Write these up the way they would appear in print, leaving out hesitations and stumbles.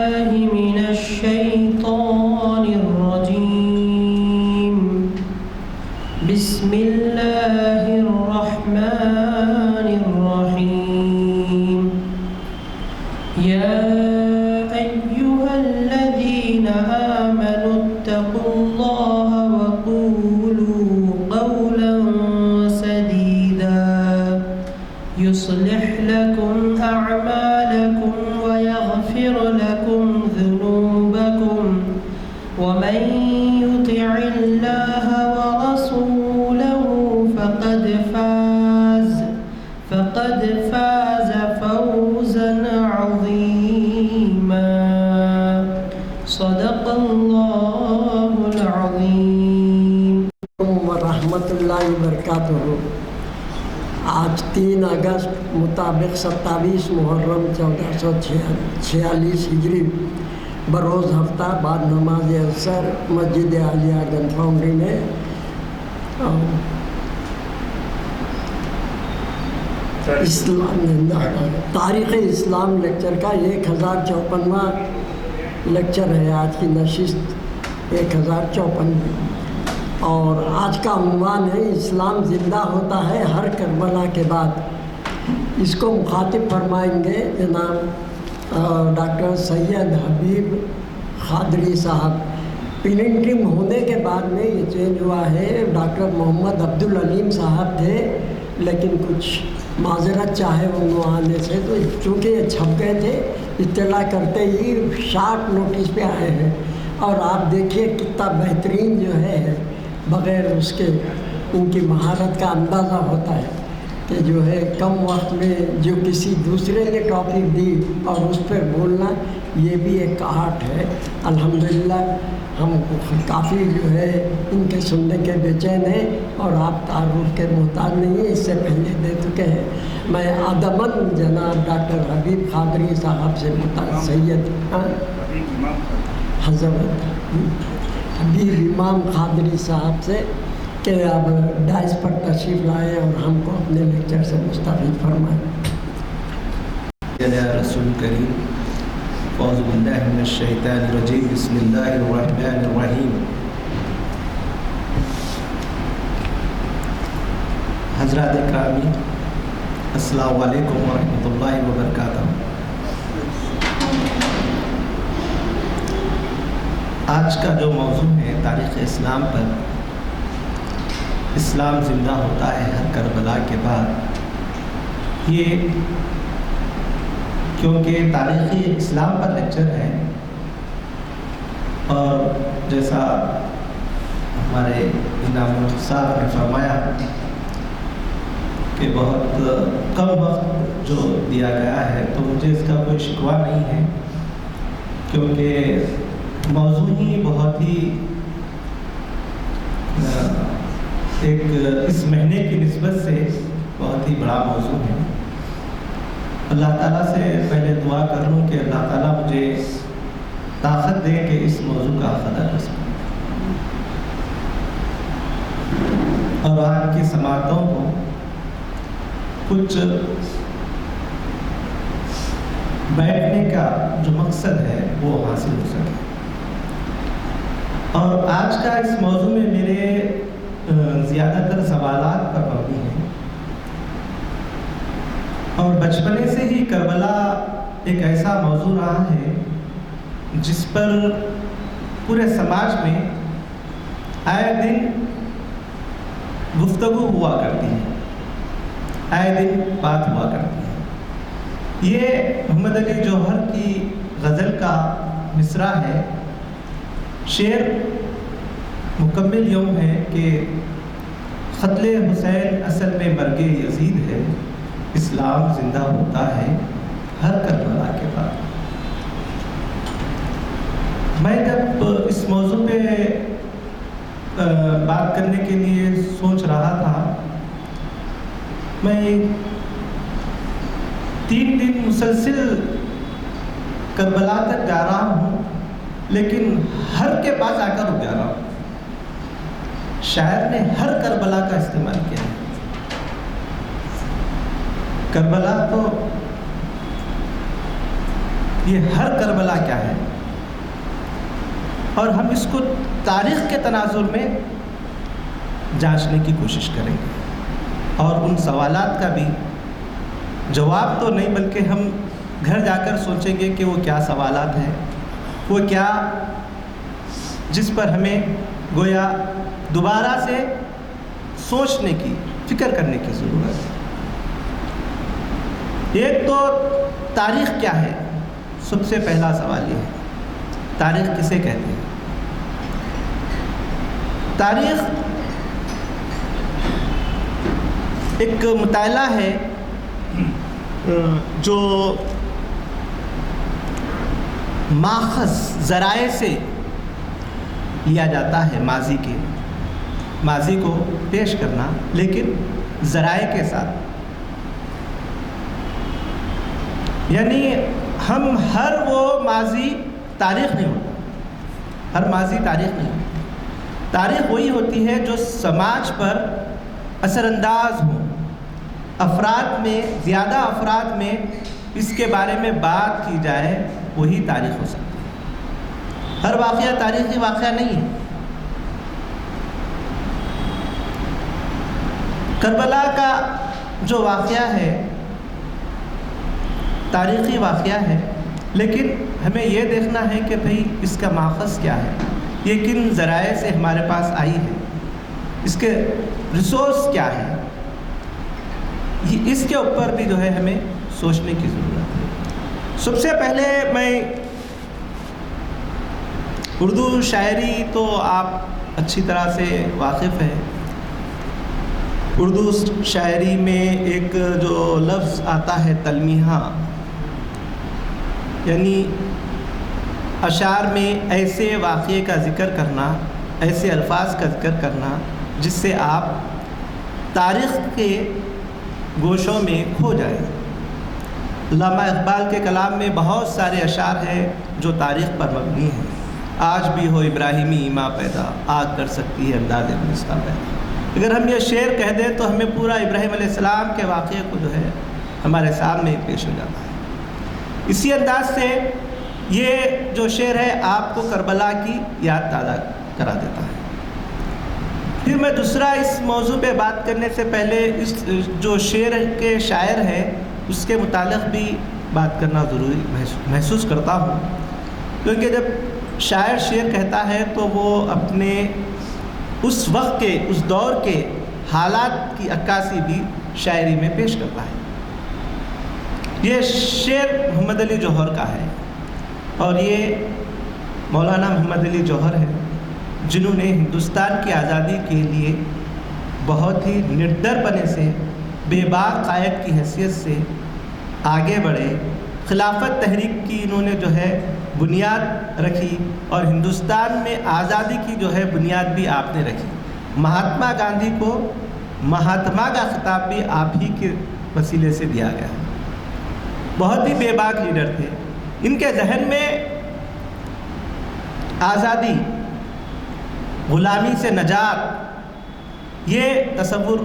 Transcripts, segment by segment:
من الشيطان الرجيم. بسم الله الرحمن الرحيم. يا أيها الذين آمنوا اتقوا الله وقولوا قولا سديدا يصلح لكم أعمالكم ويغفر لكم ذنوبكم ومن يطع الله ورسوله فقد فاز فوزا عظيما. صدق الله العظيم. ورحمۃ اللہ وبرکاتہ. آج 3 اگست مطابق 27 محرم 1446 ہجری بروز ہفتہ بعد نماز عصر مسجد عالیہ گن فاؤنڈری میں تاریخ اسلام لیکچر کا 1054واں لیکچر ہے. آج کی نشست 1054. اور آج کا عنوان ہے اسلام زندہ ہوتا ہے ہر کربلا کے بعد. اس کو مخاطب فرمائیں گے جناب ڈاکٹر سید حبیب قادری صاحب. پلنٹرم ہونے کے بعد میں یہ چینج ہوا ہے. ڈاکٹر محمد عبدالعلیم صاحب تھے لیکن کچھ معذرت چاہے انہوں آنے سے، تو چونکہ یہ چھپ گئے تھے اطلاع کرتے ہی شارٹ نوٹس پہ آئے ہیں. اور آپ دیکھیے کتنا بہترین جو ہے بغیر اس کے ان کی مہارت کا اندازہ ہوتا ہے کہ جو ہے کم وقت میں جو کسی دوسرے نے ٹاپک دی اور اس پر بولنا یہ بھی ایک آرٹ ہے. الحمدللہ ہم کافی جو ہے ان کے سننے کے بے چین ہیں اور آپ تعارف کے محتاج نہیں ہیں، اس سے پہلے دے چکے ہیں. میں ادباً جناب ڈاکٹر حبیب قادری صاحب سے سید حضرت حبیب امام قادری صاحب سے کہ اب ڈائس پر تشریف لائیں اور ہم کو اپنے لیکچر سے مستفید فرمائیں. یا رسول کریم اعوذ باللہ من الشیطان الرجیم. بسم اللہ الرحمن الرحیم. حضرات اکرامی السلام علیکم ورحمۃ اللہ وبرکاتہ. آج کا جو موضوع ہے تاریخ اسلام پر، اسلام زندہ ہوتا ہے ہر کربلا کے بعد. یہ کیونکہ تاریخی اسلام پر لیکچر ہے اور جیسا ہمارے انعام صاحب نے فرمایا کہ بہت کم وقت جو دیا گیا ہے، تو مجھے اس کا کوئی شکوہ نہیں ہے کیونکہ موضوع ہی بہت ہی ایک اس مہینے کی نسبت سے بہت ہی بڑا موضوع ہے. اللہ تعالیٰ سے پہلے دعا کر لوں کہ اللہ تعالیٰ مجھے طاقت دے کہ اس موضوع کا قدر رہ سکوں اور آج کی سماعتوں کو کچھ بیٹھنے کا جو مقصد ہے وہ حاصل ہو سکے. اور آج کا اس موضوع میں میرے زیادہ تر سوالات پر مبنی ہیں اور بچپنے سے ہی کربلا ایک ایسا موضوع رہا ہے جس پر پورے سماج میں آئے دن گفتگو ہوا کرتی ہے، آئے دن بات ہوا کرتی ہے. یہ محمد علی جوہر کی غزل کا مصرع ہے. شعر مکمل یوں ہے کہ قتل حسین اصل میں مرگ یزید ہے، اسلام زندہ ہوتا ہے ہر کربلا کے بعد. میں جب اس موضوع پہ بات کرنے کے لیے سوچ رہا تھا، میں 3 دن مسلسل کربلا تک جا رہا ہوں لیکن ہر کے پاس آ کر رک جا رہا ہوں. شاعر نے ہر کربلا کا استعمال کیا ہے. کربلا تو یہ ہر کربلا کیا ہے، اور ہم اس کو تاریخ کے تناظر میں جانچنے کی کوشش کریں گے، اور ان سوالات کا بھی جواب تو نہیں بلکہ ہم گھر جا کر سوچیں گے کہ وہ کیا سوالات ہیں، وہ کیا جس پر ہمیں گویا دوبارہ سے سوچنے کی، فکر کرنے کی ضرورت ہے۔ ایک تو تاریخ کیا ہے، سب سے پہلا سوال یہ ہے، تاریخ کسے کہتے ہیں؟ تاریخ ایک مطالعہ ہے جو ماخذ ذرائع سے لیا جاتا ہے، ماضی کو پیش کرنا لیکن ذرائع کے ساتھ، یعنی ہم ہر وہ ماضی تاریخ نہیں ہوتا، ہر ماضی تاریخ نہیں ہوتی، تاریخ وہی ہوتی ہے جو سماج پر اثر انداز ہو، افراد میں، زیادہ افراد میں اس کے بارے میں بات کی جائے، وہی تاریخ ہو سکتی ہے۔ ہر واقعہ تاریخی واقعہ نہیں ہے۔ کربلا کا جو واقعہ ہے تاریخی واقعہ ہے، لیکن ہمیں یہ دیکھنا ہے کہ بھئی اس کا ماخذ کیا ہے، یہ کن ذرائع سے ہمارے پاس آئی ہے، اس کے ریسورس کیا ہے، اس کے اوپر بھی جو ہے ہمیں سوچنے کی ضرورت ہے۔ سب سے پہلے میں اردو شاعری تو آپ اچھی طرح سے واقف ہیں، اردو شاعری میں ایک جو لفظ آتا ہے تلمیحہ، یعنی اشعار میں ایسے واقعے کا ذکر کرنا، ایسے الفاظ کا ذکر کرنا جس سے آپ تاریخ کے گوشوں میں کھو جائیں۔ علامہ اقبال کے کلام میں بہت سارے اشعار ہیں جو تاریخ پر مبنی ہیں۔ آج بھی ہو ابراہیمی ایما پیدا، آگ کر سکتی ہے انداز گلستاں پیدا۔ اگر ہم یہ شعر کہہ دیں تو ہمیں پورا ابراہیم علیہ السلام کے واقعے کو جو ہے ہمارے سامنے پیش ہو جاتا ہے۔ اسی انداز سے یہ جو شعر ہے آپ کو کربلا کی یاد تازہ کرا دیتا ہے۔ پھر میں دوسرا اس موضوع پہ بات کرنے سے پہلے اس جو شعر کے شاعر ہے اس کے متعلق بھی بات کرنا ضروری محسوس کرتا ہوں، کیونکہ جب شاعر شعر کہتا ہے تو وہ اپنے اس وقت کے، اس دور کے حالات کی عکاسی بھی شاعری میں پیش کرتا ہے۔ یہ شعر محمد علی جوہر کا ہے، اور یہ مولانا محمد علی جوہر ہے جنہوں نے ہندوستان کی آزادی کے لیے بہت ہی نڈر پنے سے، بے باک قائد کی حیثیت سے آگے بڑھے، خلافت تحریک کی انہوں نے جو ہے بنیاد رکھی، اور ہندوستان میں آزادی کی جو ہے بنیاد بھی آپ نے رکھی۔ مہاتما گاندھی کو مہاتما کا خطاب بھی آپ ہی کے وسیلے سے دیا گیا ہے۔ بہت ہی بے باک لیڈر تھے، ان کے ذہن میں آزادی، غلامی سے نجات، یہ تصور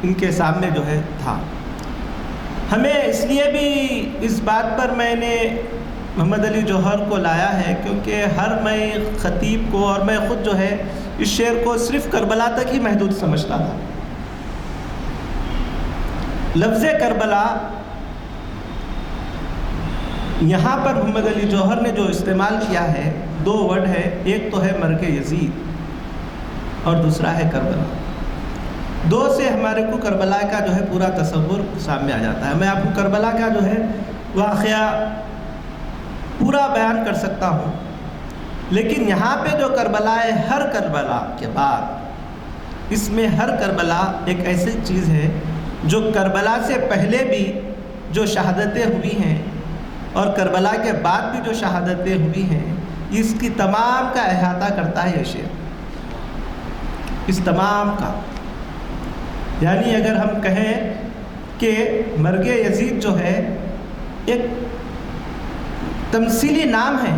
ان کے سامنے جو ہے تھا۔ ہمیں اس لیے بھی اس بات پر میں نے محمد علی جوہر کو لایا ہے کیونکہ میں خطیب کو اور میں خود جو ہے اس شعر کو صرف کربلا تک ہی محدود سمجھتا تھا۔ لفظ کربلا یہاں پر محمد علی جوہر نے جو استعمال کیا ہے، دو ورڈ ہے، ایک تو ہے مرگ یزید اور دوسرا ہے کربلا۔ دو سے ہمارے کو کربلا کا جو ہے پورا تصور سامنے آ جاتا ہے۔ میں آپ کو کربلا کا جو ہے واقعہ پورا بیان کر سکتا ہوں، لیکن یہاں پہ جو کربلا ہے، ہر کربلا کے بعد اس میں ہر کربلا ایک ایسی چیز ہے جو کربلا سے پہلے بھی جو شہادتیں ہوئی ہیں اور کربلا کے بعد بھی جو شہادتیں ہوئی ہیں، اس کی تمام کا احاطہ کرتا ہے یہ شعر، اس تمام کا۔ یعنی اگر ہم کہیں کہ مرگ یزید جو ہے ایک تمثیلی نام ہے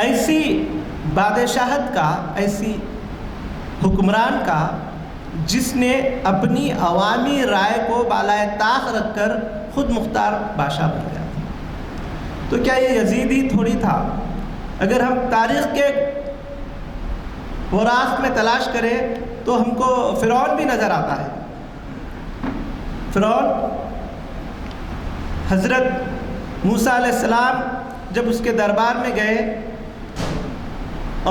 ایسی بادشاہت کا، ایسی حکمران کا جس نے اپنی عوامی رائے کو بالائے طاق رکھ کر خود مختار بادشاہ بن گیا۔ تو کیا یہ یزید ہی تھوڑی تھا؟ اگر ہم تاریخ کے وراث میں تلاش کریں تو ہم کو فرعون بھی نظر آتا ہے۔ فرعون حضرت موسیٰ علیہ السلام جب اس کے دربار میں گئے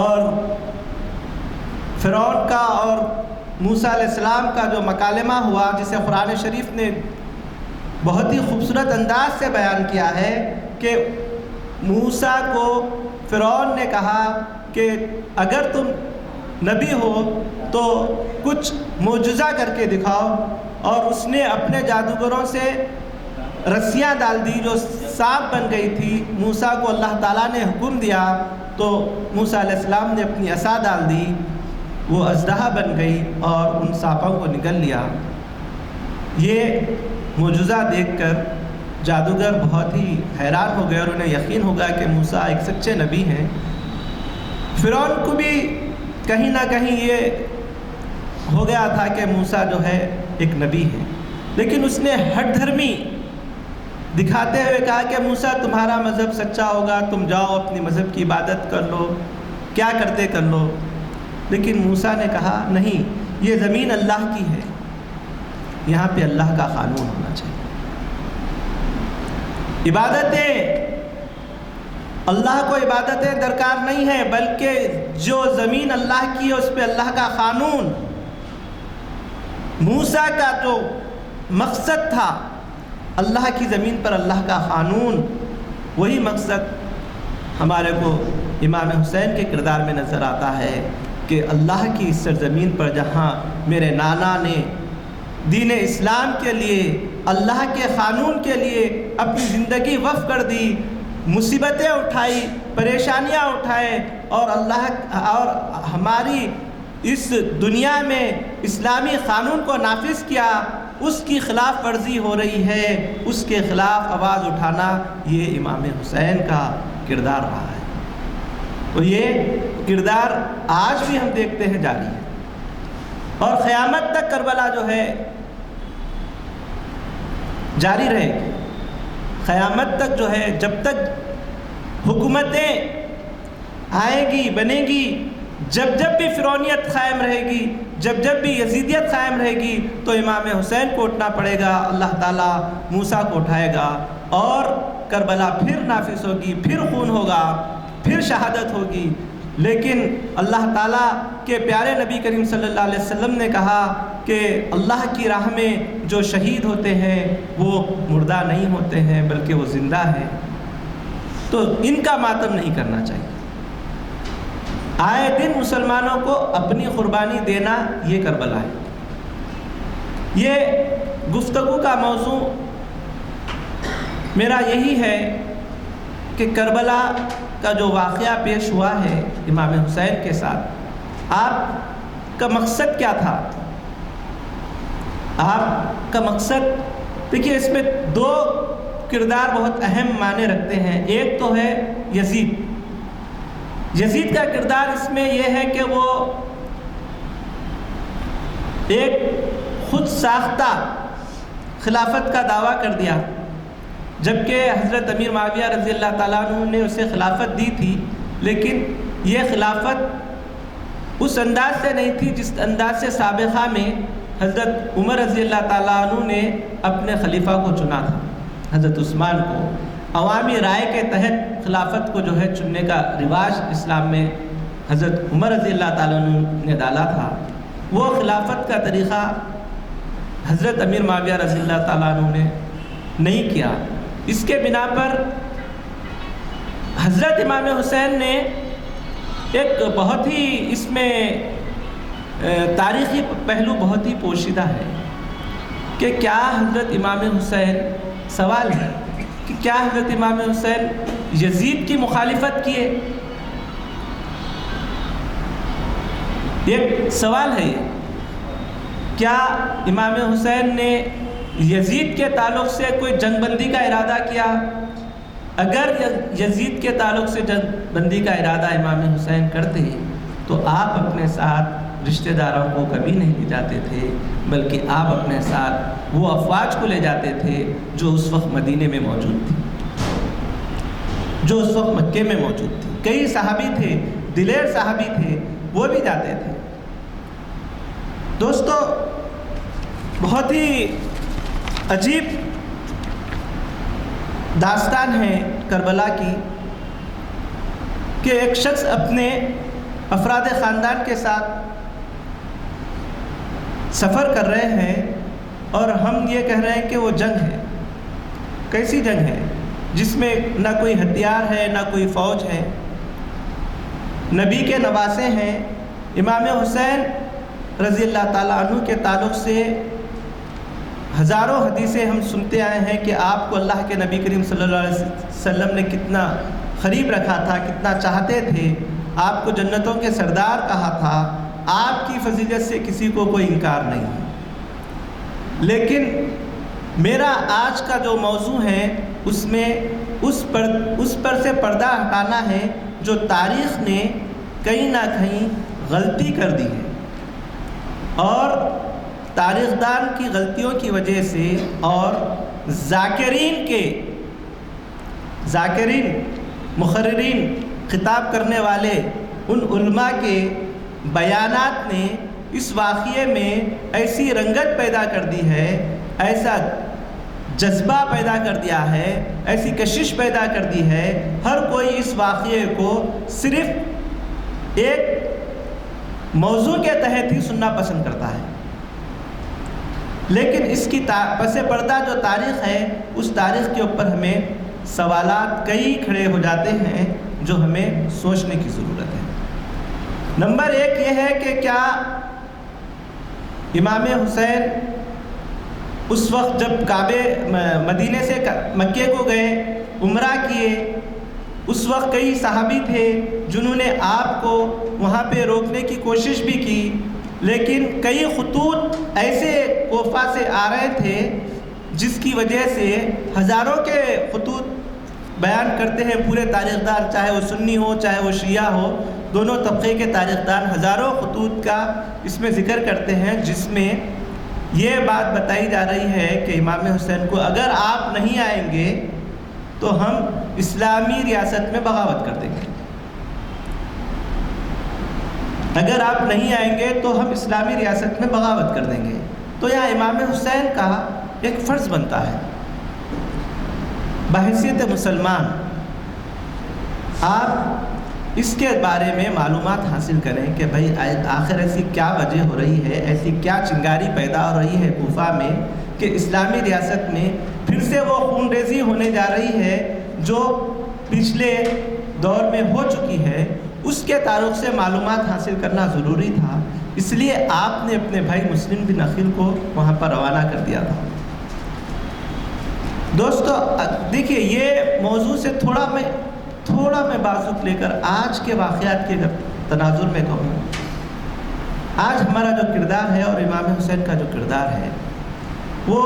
اور فرعون کا اور موسیٰ علیہ السلام کا جو مکالمہ ہوا، جسے قرآن شریف نے بہت ہی خوبصورت انداز سے بیان کیا ہے کہ موسیٰ کو فرعون نے کہا کہ اگر تم نبی ہو تو کچھ معجزہ کر کے دکھاؤ، اور اس نے اپنے جادوگروں سے رسیاں ڈال دی جو سانپ بن گئی تھی۔ موسیٰ کو اللہ تعالیٰ نے حکم دیا تو موسیٰ علیہ السلام نے اپنی عصا ڈال دی، وہ اژدہا بن گئی اور ان سانپوں کو نگل لیا۔ یہ معجزہ دیکھ کر جادوگر بہت ہی حیران ہو گئے اور انہیں یقین ہو گیا کہ موسیٰ ایک سچے نبی ہیں۔ فرعون کو بھی کہیں نہ کہیں یہ ہو گیا تھا کہ موسیٰ جو ہے ایک نبی ہے، لیکن اس نے ہٹ دھرمی دکھاتے ہوئے کہا کہ موسیٰ تمہارا مذہب سچا ہوگا، تم جاؤ اپنی مذہب کی عبادت کر لو، کیا کرتے کر لو۔ لیکن موسیٰ نے کہا نہیں، یہ زمین اللہ کی ہے، یہاں پہ اللہ کا قانون ہونا چاہیے۔ عبادتیں اللہ کو عبادتیں درکار نہیں ہیں، بلکہ جو زمین اللہ کی ہے اس پہ اللہ کا قانون۔ موسیٰ کا جو مقصد تھا اللہ کی زمین پر اللہ کا قانون، وہی مقصد ہمارے کو امام حسین کے کردار میں نظر آتا ہے کہ اللہ کی اس سرزمین پر جہاں میرے نانا نے دین اسلام کے لیے، اللہ کے قانون کے لیے اپنی زندگی وقف کر دی، مصیبتیں اٹھائی، پریشانیاں اٹھائے، اور ہماری اس دنیا میں اسلامی قانون کو نافذ کیا، اس کی خلاف ورزی ہو رہی ہے، اس کے خلاف آواز اٹھانا یہ امام حسین کا کردار رہا ہے، اور یہ کردار آج بھی ہم دیکھتے ہیں جاری ہے، اور قیامت تک کربلا جو ہے جاری رہے گی۔ قیامت تک جو ہے، جب تک حکومتیں آئیں گی، بنے گی، جب بھی فرعونیت قائم رہے گی، جب بھی یزیدیت قائم رہے گی، تو امام حسین کو اٹھنا پڑے گا، اللہ تعالیٰ موسیٰ کو اٹھائے گا، اور کربلا پھر نافذ ہوگی، پھر خون ہوگا، پھر شہادت ہوگی۔ لیکن اللہ تعالیٰ کے پیارے نبی کریم صلی اللہ علیہ وسلم نے کہا کہ اللہ کی راہ میں جو شہید ہوتے ہیں وہ مردہ نہیں ہوتے ہیں بلکہ وہ زندہ ہیں، تو ان کا ماتم نہیں کرنا چاہیے۔ آئے دن مسلمانوں کو اپنی قربانی دینا یہ کربلا ہے۔ یہ گفتگو کا موضوع میرا یہی ہے کہ کربلا کا جو واقعہ پیش ہوا ہے امام حسین کے ساتھ، آپ کا مقصد کیا تھا؟ آپ کا مقصد، دیکھیے اس میں دو کردار بہت اہم معنی رکھتے ہیں۔ ایک تو ہے یزید کا کردار اس میں یہ ہے کہ وہ ایک خود ساختہ خلافت کا دعویٰ کر دیا، جبکہ حضرت امیر معاویہ رضی اللہ تعالیٰ عنہ نے اسے خلافت دی تھی، لیکن یہ خلافت اس انداز سے نہیں تھی جس انداز سے سابقہ میں حضرت عمر رضی اللہ تعالیٰ عنہ نے اپنے خلیفہ کو چنا تھا، حضرت عثمان کو۔ عوامی رائے کے تحت خلافت کو جو ہے چننے کا رواج اسلام میں حضرت عمر رضی اللہ تعالیٰ عنہ نے ڈالا تھا۔ وہ خلافت کا طریقہ حضرت امیر معاویہ رضی اللہ تعالیٰ عنہ نے نہیں کیا۔ اس کے بنا پر حضرت امام حسین نے ایک بہت ہی اس میں تاریخی پہلو بہت ہی پوشیدہ ہے کہ کیا حضرت امام حسین، سوال ہے کہ کیا حضرت امام حسین یزید کی مخالفت کیے؟ ایک سوال ہے یہ، کیا امام حسین نے یزید کے تعلق سے کوئی جنگ بندی کا ارادہ کیا؟ اگر یزید کے تعلق سے جنگ بندی کا ارادہ امام حسین کرتے تو آپ اپنے ساتھ رشتہ داروں کو کبھی نہیں لے جاتے تھے، بلکہ آپ اپنے ساتھ وہ افواج کو لے جاتے تھے جو اس وقت مدینے میں موجود تھی۔ جو اس وقت مکے میں موجود تھی. کئی صحابی تھے، دلیر صحابی تھے، وہ بھی جاتے تھے. دوستو، بہت ہی عجیب داستان ہے کربلا کی کہ ایک شخص اپنے افراد خاندان کے ساتھ سفر کر رہے ہیں اور ہم یہ کہہ رہے ہیں کہ وہ جنگ ہے. کیسی جنگ ہے جس میں نہ کوئی ہتھیار ہے، نہ کوئی فوج ہے. نبی کے نواسے ہیں. امام حسین رضی اللہ تعالیٰ عنہ کے تعلق سے ہزاروں حدیثیں ہم سنتے آئے ہیں کہ آپ کو اللہ کے نبی کریم صلی اللہ علیہ وسلم نے کتنا قریب رکھا تھا، کتنا چاہتے تھے. آپ کو جنتوں کے سردار کہا تھا. آپ کی فضیلت سے کسی کو کوئی انکار نہیں. لیکن میرا آج کا جو موضوع ہے اس میں اس پر سے پردہ ہٹانا ہے جو تاریخ نے کہیں نہ کہیں غلطی کر دی ہے، اور تاریخ دان کی غلطیوں کی وجہ سے اور ذاکرین مقررین خطاب کرنے والے ان علماء کے بیانات نے اس واقعے میں ایسی رنگت پیدا کر دی ہے، ایسا جذبہ پیدا کر دیا ہے، ایسی کشش پیدا کر دی ہے. ہر کوئی اس واقعے کو صرف ایک موضوع کے تحت ہی سننا پسند کرتا ہے. لیکن اس کی پس پردہ جو تاریخ ہے، اس تاریخ کے اوپر ہمیں سوالات کئی کھڑے ہو جاتے ہیں جو ہمیں سوچنے کی ضرورت ہے. نمبر ایک یہ ہے کہ کیا امام حسین اس وقت جب مدینے سے مکے کو گئے، عمرہ کیے، اس وقت کئی صحابی تھے جنہوں نے آپ کو وہاں پہ روکنے کی کوشش بھی کی، لیکن کئی خطوط ایسے کوفہ سے آ رہے تھے جس کی وجہ سے ہزاروں کے خطوط بیان کرتے ہیں پورے تاریخ دان، چاہے وہ سنی ہو چاہے وہ شیعہ ہو، دونوں طبقے کے تاریخ دان ہزاروں خطوط کا اس میں ذکر کرتے ہیں، جس میں یہ بات بتائی جا رہی ہے کہ امام حسین کو اگر آپ نہیں آئیں گے تو ہم اسلامی ریاست میں بغاوت کر دیں گے. اگر آپ نہیں آئیں گے تو ہم اسلامی ریاست میں بغاوت کر دیں گے. تو یہاں امام حسین کا ایک فرض بنتا ہے بحیثیت مسلمان، آپ اس کے بارے میں معلومات حاصل کریں کہ بھئی آخر ایسی کیا وجہ ہو رہی ہے، ایسی کیا چنگاری پیدا ہو رہی ہے کوفہ میں کہ اسلامی ریاست میں پھر سے وہ خون ریزی ہونے جا رہی ہے جو پچھلے دور میں ہو چکی ہے. اس کے تعلق سے معلومات حاصل کرنا ضروری تھا، اس لیے آپ نے اپنے بھائی مسلم بن عقیل کو وہاں پر روانہ کر دیا تھا. دوستو دیکھیے، یہ موضوع سے تھوڑا میں بازک لے کر آج کے واقعات کے تناظر میں کہوں. آج ہمارا جو کردار ہے اور امام حسین کا جو کردار ہے، وہ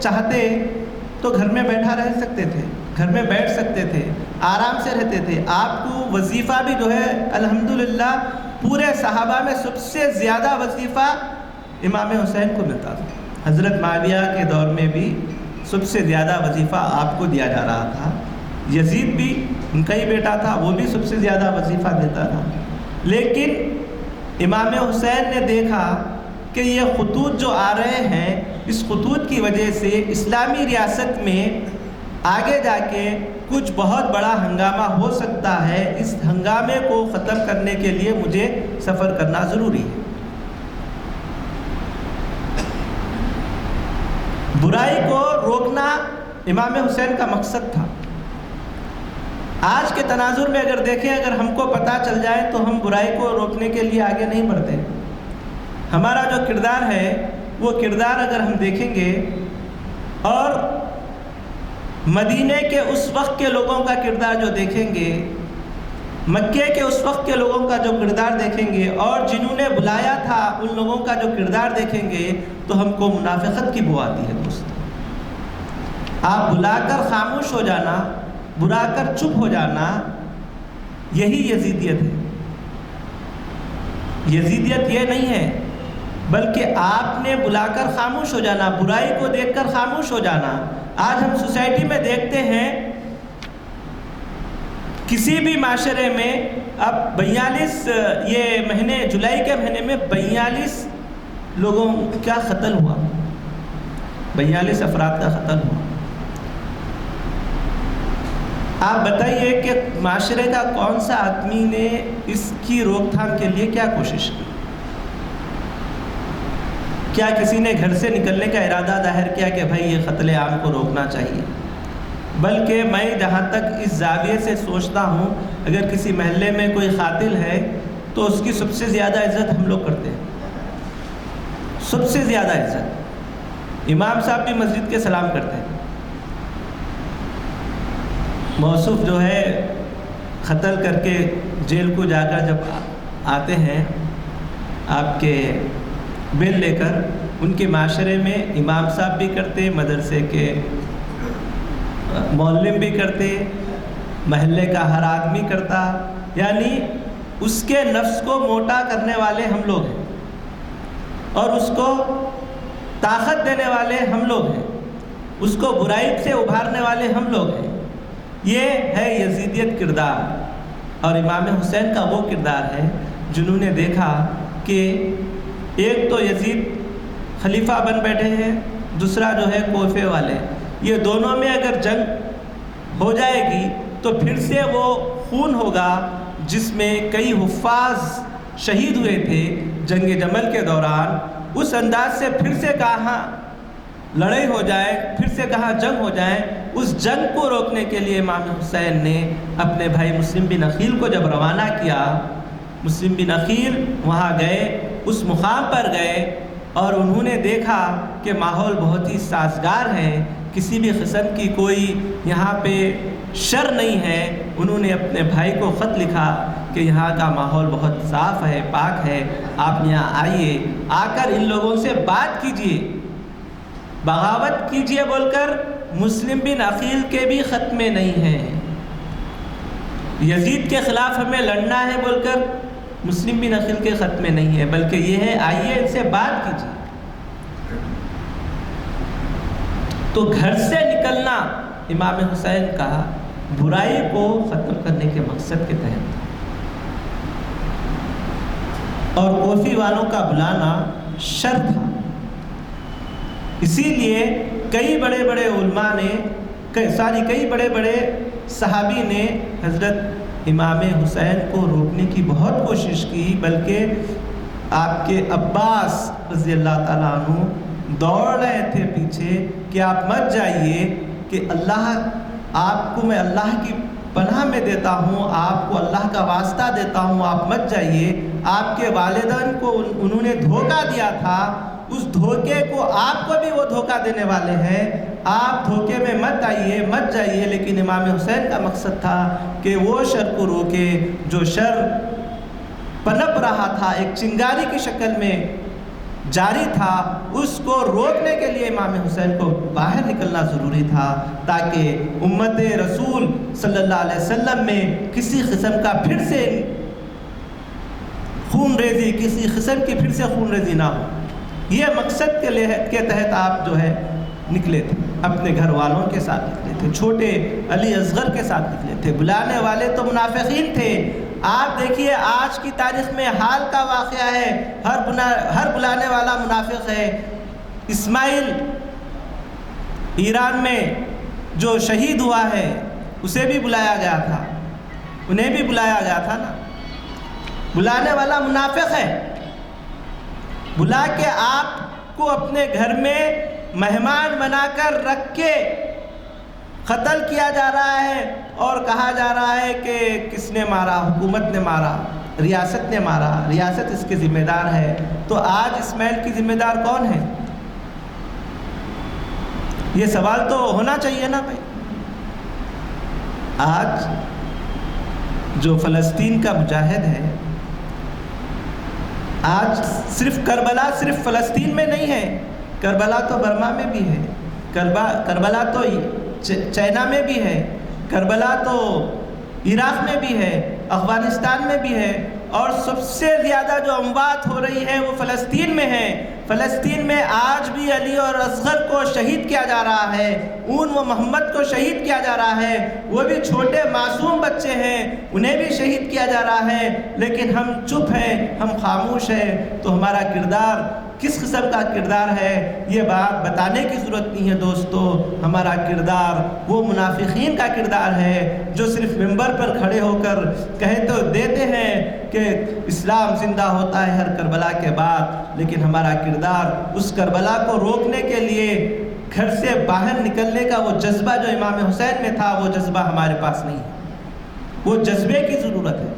چاہتے تو گھر میں بیٹھا رہ سکتے تھے، گھر میں بیٹھ سکتے تھے، آرام سے رہتے تھے. آپ کو وظیفہ بھی جو ہے الحمدللہ پورے صحابہ میں سب سے زیادہ وظیفہ امام حسین کو ملتا تھا. حضرت معاویہ کے دور میں بھی سب سے زیادہ وظیفہ آپ کو دیا جا رہا تھا. یزید بھی ان کا ہی بیٹا تھا، وہ بھی سب سے زیادہ وظیفہ دیتا تھا. لیکن امام حسین نے دیکھا کہ یہ خطوط جو آ رہے ہیں، اس خطوط کی وجہ سے اسلامی ریاست میں آگے جا کے کچھ بہت بڑا ہنگامہ ہو سکتا ہے. اس ہنگامے کو ختم کرنے کے لیے مجھے سفر کرنا ضروری ہے. برائی کو روکنا امام حسین کا مقصد تھا. آج کے تناظر میں اگر دیکھیں، اگر ہم کو پتہ چل جائے تو ہم برائی کو روکنے کے لیے آگے نہیں بڑھتے. ہمارا جو کردار ہے وہ کردار اگر ہم دیکھیں گے اور مدینے کے اس وقت کے لوگوں کا کردار جو دیکھیں گے، مکے کے اس وقت کے لوگوں کا جو کردار دیکھیں گے، اور جنہوں نے بلایا تھا ان لوگوں کا جو کردار دیکھیں گے، تو ہم کو منافقت کی بو آتی ہے. دوست، آپ بلا کر خاموش ہو جانا، بلا کر چپ ہو جانا، یہی یزیدیت ہے. یزیدیت یہ نہیں ہے، بلکہ آپ نے بلا کر خاموش ہو جانا، برائی کو دیکھ کر خاموش ہو جانا. آج ہم سوسائٹی میں دیکھتے ہیں کسی بھی معاشرے میں اب 42 یہ مہینے، جولائی کے مہینے میں 42 لوگوں کا قتل ہوا، 42 افراد کا قتل ہوا۔ آپ بتائیے کہ معاشرے کا کون سا آدمی نے اس کی روک تھام کے لیے کیا کوشش کی؟ کیا کسی نے گھر سے نکلنے کا ارادہ ظاہر کیا کہ بھائی یہ قتل عام کو روکنا چاہیے؟ بلکہ میں جہاں تک اس زاویے سے سوچتا ہوں، اگر کسی محلے میں کوئی قاتل ہے تو اس کی سب سے زیادہ عزت ہم لوگ کرتے ہیں، سب سے زیادہ عزت۔ امام صاحب بھی مسجد کے سلام کرتے ہیں۔ موصوف جو ہے قتل کر کے جیل کو جا کر جب آتے ہیں آپ کے بیل لے کر، ان کے معاشرے میں امام صاحب بھی کرتے، مدرسے کے معلم بھی کرتے، محلے کا ہر آدمی کرتا، یعنی اس کے نفس کو موٹا کرنے والے ہم لوگ ہیں اور اس کو طاقت دینے والے ہم لوگ ہیں، اس کو برائی سے ابھارنے والے ہم لوگ ہیں۔ یہ ہے یزیدیت کردار، اور امام حسین کا وہ کردار ہے جنہوں نے دیکھا کہ ایک تو یزید خلیفہ بن بیٹھے ہیں، دوسرا جو ہے کوفے والے، یہ دونوں میں اگر جنگ ہو جائے گی تو پھر سے وہ خون ہوگا جس میں کئی حفاظ شہید ہوئے تھے جنگ جمل کے دوران۔ اس انداز سے پھر سے کہاں لڑائی ہو جائے، پھر سے کہاں جنگ ہو جائے، اس جنگ کو روکنے کے لیے امام حسین نے اپنے بھائی مسلم بن عقیل کو جب روانہ کیا، مسلم بن عقیل وہاں گئے، اس مقام پر گئے اور انہوں نے دیکھا کہ ماحول بہت ہی سازگار ہے، کسی بھی قسم کی کوئی یہاں پہ شر نہیں ہے۔ انہوں نے اپنے بھائی کو خط لکھا کہ یہاں کا ماحول بہت صاف ہے، پاک ہے، آپ یہاں آئیے، آ کر ان لوگوں سے بات کیجئے، بغاوت کیجئے بول کر مسلم بن عقیل کے بھی خط میں نہیں ہے۔ یزید کے خلاف ہمیں لڑنا ہے بول کر مسلم بن عقیل کے خط میں نہیں ہے، بلکہ یہ ہے آئیے ان سے بات کیجئے۔ تو گھر سے نکلنا امام حسین کا برائی کو ختم کرنے کے مقصد کے تحت، اور کوفی والوں کا بلانا شر تھا۔ اسی لیے کئی بڑے بڑے علماء نے کئی بڑے بڑے صحابی نے حضرت امام حسین کو روکنے کی بہت کوشش کی، بلکہ آپ کے عباس رضی اللہ تعالیٰ عنہ دوڑ رہے تھے پیچھے کہ آپ مت جائیے، کہ آپ کو میں اللہ کی پناہ میں دیتا ہوں، آپ کو اللہ کا واسطہ دیتا ہوں، آپ مت جائیے، آپ کے والدین کو انہوں نے دھوکہ دیا تھا، اس دھوکے کو آپ کو بھی وہ دھوکہ دینے والے ہیں، آپ دھوکے میں مت آئیے، مت جائیے۔ لیکن امام حسین کا مقصد تھا کہ وہ شر کو روکے، جو شر پنپ رہا تھا، ایک چنگاری کی شکل میں جاری تھا، اس کو روکنے کے لیے امام حسین کو باہر نکلنا ضروری تھا، تاکہ امت رسول صلی اللہ علیہ وسلم میں کسی قسم کا پھر سے خون ریزی، کسی قسم کی پھر سے خون ریزی نہ ہو۔ یہ مقصد کے تحت آپ جو ہے نکلے تھے، اپنے گھر والوں کے ساتھ نکلے تھے، چھوٹے علی اصغر کے ساتھ نکلے تھے، بلانے والے تو منافقین تھے۔ آپ دیکھیے آج کی تاریخ میں حال کا واقعہ ہے، ہر بلانے والا منافق ہے۔ اسماعیل ایران میں جو شہید ہوا ہے اسے بھی بلایا گیا تھا، انہیں بھی بلایا گیا تھا نا، بلانے والا منافق ہے، بلا کے آپ کو اپنے گھر میں مہمان بنا کر رکھ کے قتل کیا جا رہا ہے، اور کہا جا رہا ہے کہ کس نے مارا، حکومت نے مارا، ریاست نے مارا، ریاست اس کے ذمہ دار ہے۔ تو آج اسماعیل کی ذمہ دار کون ہے؟ یہ سوال تو ہونا چاہیے نا بھائی۔ آج جو فلسطین کا مجاہد ہے، آج صرف کربلا صرف فلسطین میں نہیں ہے، کربلا تو برما میں بھی ہے، کربلا تو چائنا میں بھی ہے، کربلا تو عراق میں بھی ہے، افغانستان میں بھی ہے، اور سب سے زیادہ جو اموات ہو رہی ہے وہ فلسطین میں ہے۔ فلسطین میں آج بھی علی اور اصغر کو شہید کیا جا رہا ہے، اون و محمد کو شہید کیا جا رہا ہے، وہ بھی چھوٹے معصوم بچے ہیں، انہیں بھی شہید کیا جا رہا ہے، لیکن ہم چپ ہیں، ہم خاموش ہیں۔ تو ہمارا کردار کس قسم کا کردار ہے یہ بات بتانے کی ضرورت نہیں ہے دوستو۔ ہمارا کردار وہ منافقین کا کردار ہے جو صرف منبر پر کھڑے ہو کر کہہ تو دیتے ہیں کہ اسلام زندہ ہوتا ہے ہر کربلا کے بعد، لیکن ہمارا کردار اس کربلا کو روکنے کے لیے گھر سے باہر نکلنے کا وہ جذبہ جو امام حسین میں تھا، وہ جذبہ ہمارے پاس نہیں ہے، وہ جذبے کی ضرورت ہے۔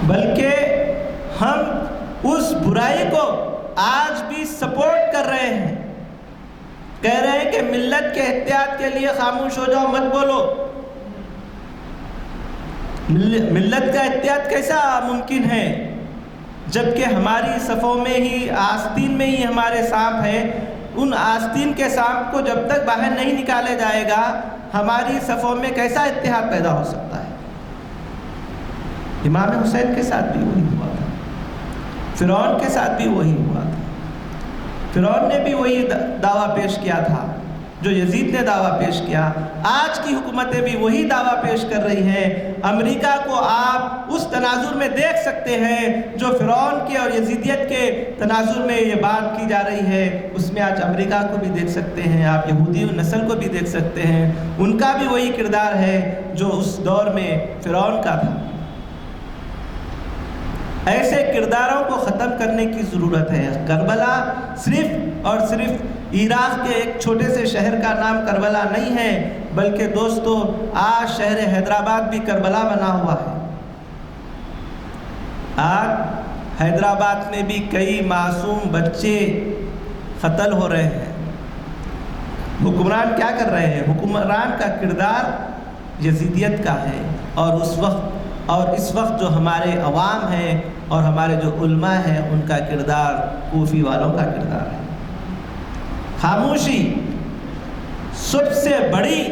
بلکہ ہم اس برائی کو آج بھی سپورٹ کر رہے ہیں، کہہ رہے ہیں کہ ملت کے احتیاط کے لیے خاموش ہو جاؤ، مت بولو۔ ملت کا احتیاط کیسا ممکن ہے جبکہ ہماری صفوں میں ہی، آستین میں ہی ہمارے سانپ ہیں؟ ان آستین کے سانپ کو جب تک باہر نہیں نکالے جائے گا، ہماری صفوں میں کیسا اتحاد پیدا ہو سکتا ہے؟ امام حسین کے ساتھ بھی وہی ہوا تھا، فرعون کے ساتھ بھی وہی ہوا تھا۔ فرعون نے بھی وہی دعویٰ پیش کیا تھا جو یزید نے دعویٰ پیش کیا۔ آج کی حکومتیں بھی وہی دعویٰ پیش کر رہی ہیں۔ امریکہ کو آپ اس تناظر میں دیکھ سکتے ہیں جو فرعون کے اور یزیدیت کے تناظر میں یہ بات کی جا رہی ہے، اس میں آج امریکہ کو بھی دیکھ سکتے ہیں، آپ یہودی نسل کو بھی دیکھ سکتے ہیں، ان کا بھی وہی کردار ہے جو اس دور میں فرعون کا تھا۔ ایسے کرداروں کو ختم کرنے کی ضرورت ہے۔ کربلا صرف اور صرف عراق کے ایک چھوٹے سے شہر کا نام کربلا نہیں ہے، بلکہ دوستو آج شہر حیدرآباد بھی کربلا بنا ہوا ہے۔ آج حیدرآباد میں بھی کئی معصوم بچے قتل ہو رہے ہیں۔ حکمران کیا کر رہے ہیں؟ حکمران کا کردار یزیدیت کا ہے، اور اس وقت جو ہمارے عوام ہیں اور ہمارے جو علماء ہیں ان کا کردار کوفی والوں کا کردار ہے۔ خاموشی سب سے بڑی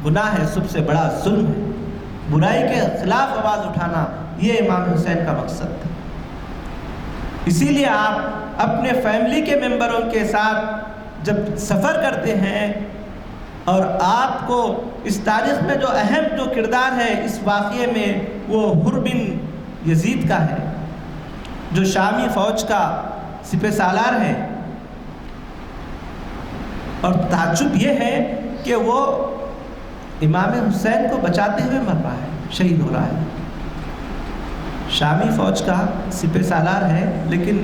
گناہ ہے، سب سے بڑا ظلم ہے۔ برائی کے خلاف آواز اٹھانا یہ امام حسین کا مقصد تھا۔ اسی لیے آپ اپنے فیملی کے ممبروں کے ساتھ جب سفر کرتے ہیں اور آپ کو اس تاریخ میں جو اہم جو کردار ہے اس واقعے میں، وہ حر بن یزید کا ہے جو شامی فوج کا سپہ سالار ہے، اور تعجب یہ ہے کہ وہ امام حسین کو بچاتے ہوئے مر رہا ہے، شہید ہو رہا ہے۔ شامی فوج کا سپہ سالار ہے لیکن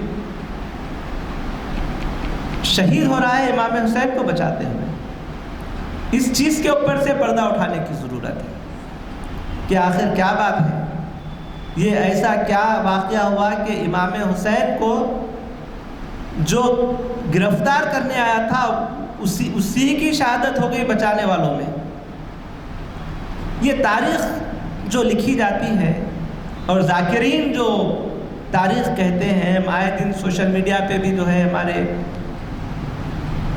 شہید ہو رہا ہے امام حسین کو بچاتے ہوئے۔ اس چیز کے اوپر سے پردہ اٹھانے کی ضرورت ہے کہ آخر کیا بات ہے، یہ ایسا کیا واقعہ ہوا کہ امام حسین کو جو گرفتار کرنے آیا تھا اسی کی شہادت ہو گئی بچانے والوں میں۔ یہ تاریخ جو لکھی جاتی ہے اور ذاکرین جو تاریخ کہتے ہیں، آئے دن سوشل میڈیا پہ بھی جو ہے ہمارے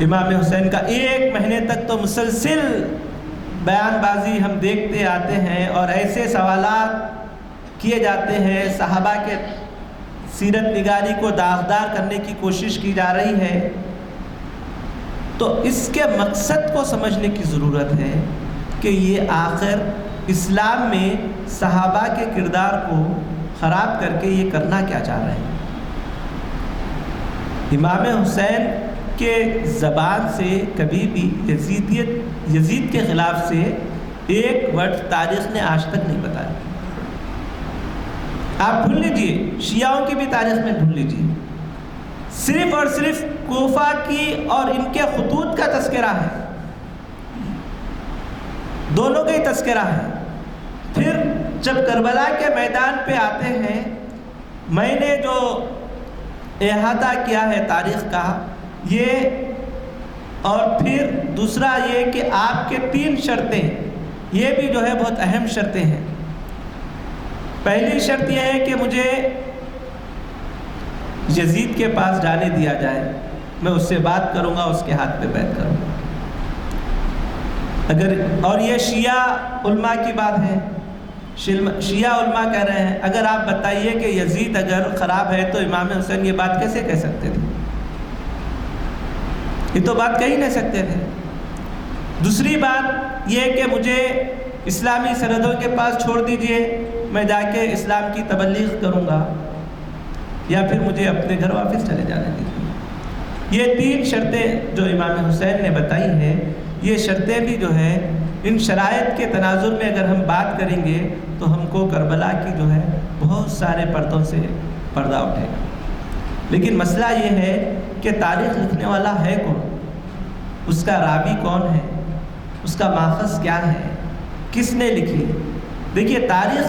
امام حسین کا 1 مہینے تک تو مسلسل بیان بازی ہم دیکھتے آتے ہیں، اور ایسے سوالات کیے جاتے ہیں، صحابہ کے سیرت نگاری کو داغدار کرنے کی کوشش کی جا رہی ہے۔ تو اس کے مقصد کو سمجھنے کی ضرورت ہے کہ یہ آخر اسلام میں صحابہ کے کردار کو خراب کر کے یہ کرنا کیا چاہ رہے ہیں۔ امام حسین کے زبان سے کبھی بھی یزید کے خلاف سے ایک ورڈ تاریخ نے آج تک نہیں بتایا۔ آپ ڈھونڈ لیجئے، شیعوں کی بھی تاریخ میں ڈھونڈ لیجئے، صرف اور صرف کوفہ کی اور ان کے خطوط کا تذکرہ ہے، دونوں کا ہی تذکرہ ہے۔ پھر جب کربلا کے میدان پہ آتے ہیں، میں نے جو احاطہ کیا ہے تاریخ کا یہ، اور پھر دوسرا یہ کہ آپ کے 3 شرطیں، یہ بھی جو ہے بہت اہم شرطیں ہیں۔ پہلی شرط یہ ہے کہ مجھے یزید کے پاس جانے دیا جائے، میں اس سے بات کروں گا، اس کے ہاتھ پہ بیعت کروں گا۔ اور یہ شیعہ علماء کی بات ہے شیعہ علماء کہہ رہے ہیں اگر آپ بتائیے کہ یزید اگر خراب ہے تو امام حسین یہ بات کیسے کہہ سکتے تھے؟ یہ تو بات کہہ ہی نہیں سکتے تھے۔ دوسری بات یہ کہ مجھے اسلامی سرحدوں کے پاس چھوڑ دیجئے، میں جا کے اسلام کی تبلیغ کروں گا، یا پھر مجھے اپنے گھر واپس چلے جانے دیجیے۔ یہ 3 شرطیں جو امام حسین نے بتائی ہیں، یہ شرطیں بھی جو ہے ان شرائط کے تناظر میں اگر ہم بات کریں گے تو ہم کو کربلا کی جو ہے بہت سارے پردوں سے پردہ اٹھے گا۔ لیکن مسئلہ یہ ہے کہ تاریخ لکھنے والا ہے کون، اس کا راوی کون ہے، اس کا ماخذ کیا ہے، کس نے لکھی۔ دیکھیے تاریخ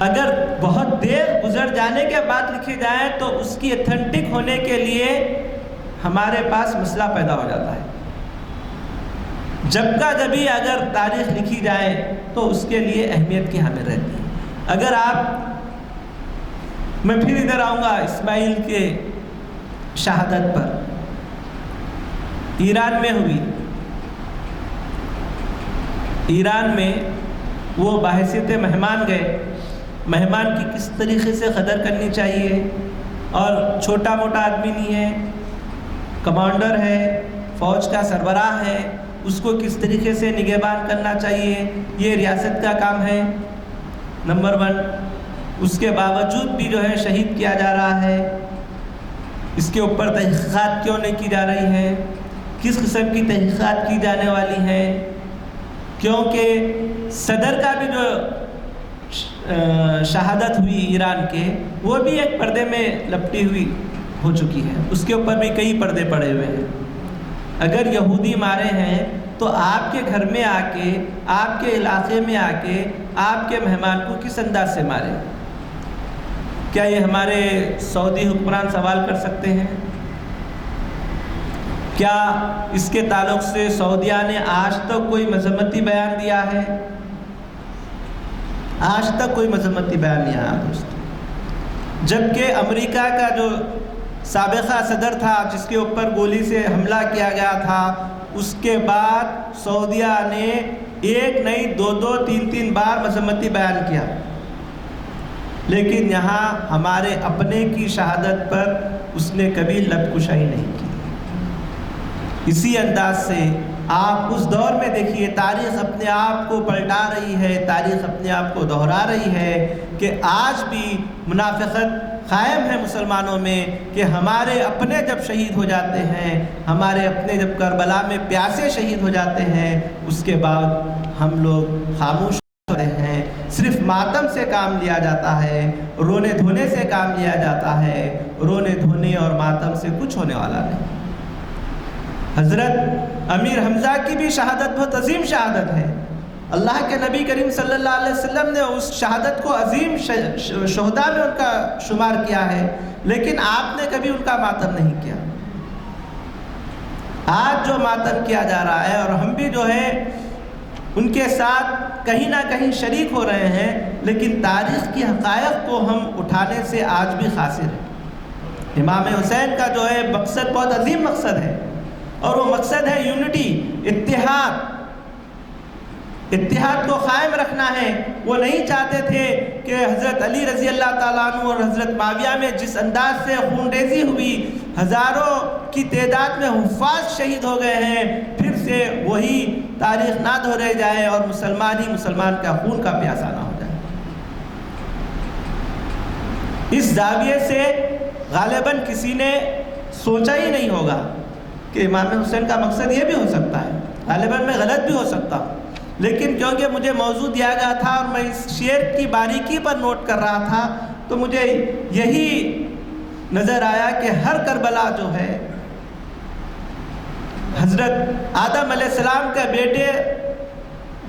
اگر بہت دیر گزر جانے کے بعد لکھی جائے تو اس کی ایتھنٹک ہونے کے لیے ہمارے پاس مسئلہ پیدا ہو جاتا ہے۔ جب کا جبھی اگر تاریخ لکھی جائے تو اس کے لیے اہمیت کی حامل رہتی ہے۔ اگر میں پھر ادھر آؤں گا اسماعیل کے شہادت پر، ایران میں ہوئی، ایران میں وہ بحیثیت مہمان گئے، مہمان کی کس طریقے سے قدر کرنی چاہیے، اور چھوٹا موٹا آدمی نہیں ہے، کمانڈر ہے، فوج کا سربراہ ہے، اس کو کس طریقے سے نگہبان کرنا چاہیے، یہ ریاست کا کام ہے نمبر 1۔ اس کے باوجود بھی جو ہے شہید کیا جا رہا ہے، اس کے اوپر تحقیقات کیوں نہیں کی جا رہی ہے، کس قسم کی تحقیقات کی جانے والی ہیں؟ کیونکہ صدر کا بھی جو شہادت ہوئی ایران کے، وہ بھی ایک پردے میں لپٹی ہوئی ہو چکی ہے، اس کے اوپر بھی کئی پردے پڑے ہوئے ہیں۔ اگر یہودی مارے ہیں تو آپ کے گھر میں آ کے، آپ کے علاقے میں آ کے آپ کے مہمان کو کس انداز سے مارے؟ کیا یہ ہمارے سعودی حکمران سوال کر سکتے ہیں؟ کیا اس کے تعلق سے سعودیہ نے آج تک کوئی مذمتی بیان دیا ہے؟ آج تک کوئی مذمتی بیان نہیں آیا دوست۔ جبکہ امریکہ کا جو سابقہ صدر تھا جس کے اوپر گولی سے حملہ کیا گیا تھا، اس کے بعد سعودیہ نے ایک نہیں 2 3 بار مذمتی بیان کیا، لیکن یہاں ہمارے اپنے کی شہادت پر اس نے کبھی لب کشائی نہیں کی۔ اسی انداز سے آپ اس دور میں دیکھیے، تاریخ اپنے آپ کو پلٹا رہی ہے، تاریخ اپنے آپ کو دہرا رہی ہے کہ آج بھی منافقت قائم ہے مسلمانوں میں، کہ ہمارے اپنے جب شہید ہو جاتے ہیں، ہمارے اپنے جب کربلا میں پیاسے شہید ہو جاتے ہیں، اس کے بعد ہم لوگ خاموش ہو رہے ہیں، صرف ماتم سے کام لیا جاتا ہے، رونے دھونے سے کام لیا جاتا ہے، رونے دھونے اور ماتم سے کچھ ہونے والا نہیں۔ حضرت امیر حمزہ کی بھی شہادت بہت عظیم شہادت ہے، اللہ کے نبی کریم صلی اللہ علیہ وسلم نے اس شہادت کو عظیم شہداء میں ان کا شمار کیا ہے، لیکن آپ نے کبھی ان کا ماتم نہیں کیا۔ آج جو ماتم کیا جا رہا ہے، اور ہم بھی جو ہے ان کے ساتھ کہیں نہ کہیں شریک ہو رہے ہیں، لیکن تاریخ کی حقائق کو ہم اٹھانے سے آج بھی قاصر ہیں۔ امام حسین کا جو ہے مقصد بہت عظیم مقصد ہے، اور وہ مقصد ہے یونٹی، اتحاد کو قائم رکھنا ہے۔ وہ نہیں چاہتے تھے کہ حضرت علی رضی اللہ تعالیٰ عنہ اور حضرت معاویہ میں جس انداز سے خون ریزی ہوئی، ہزاروں کی تعداد میں حفاظ شہید ہو گئے ہیں، پھر سے وہی تاریخ نہ دہرائی جائے اور مسلمان ہی مسلمان کا خون کا پیاسا نہ ہو جائے۔ اس زاویے سے غالباً کسی نے سوچا ہی نہیں ہوگا کہ امام حسین کا مقصد یہ بھی ہو سکتا ہے، غالباً میں غلط بھی ہو سکتا ہوں، لیکن کیونکہ مجھے موضوع دیا گیا تھا اور میں اس شعر کی باریکی پر نوٹ کر رہا تھا، تو مجھے یہی نظر آیا کہ ہر کربلا جو ہے حضرت آدم علیہ السلام کے بیٹے،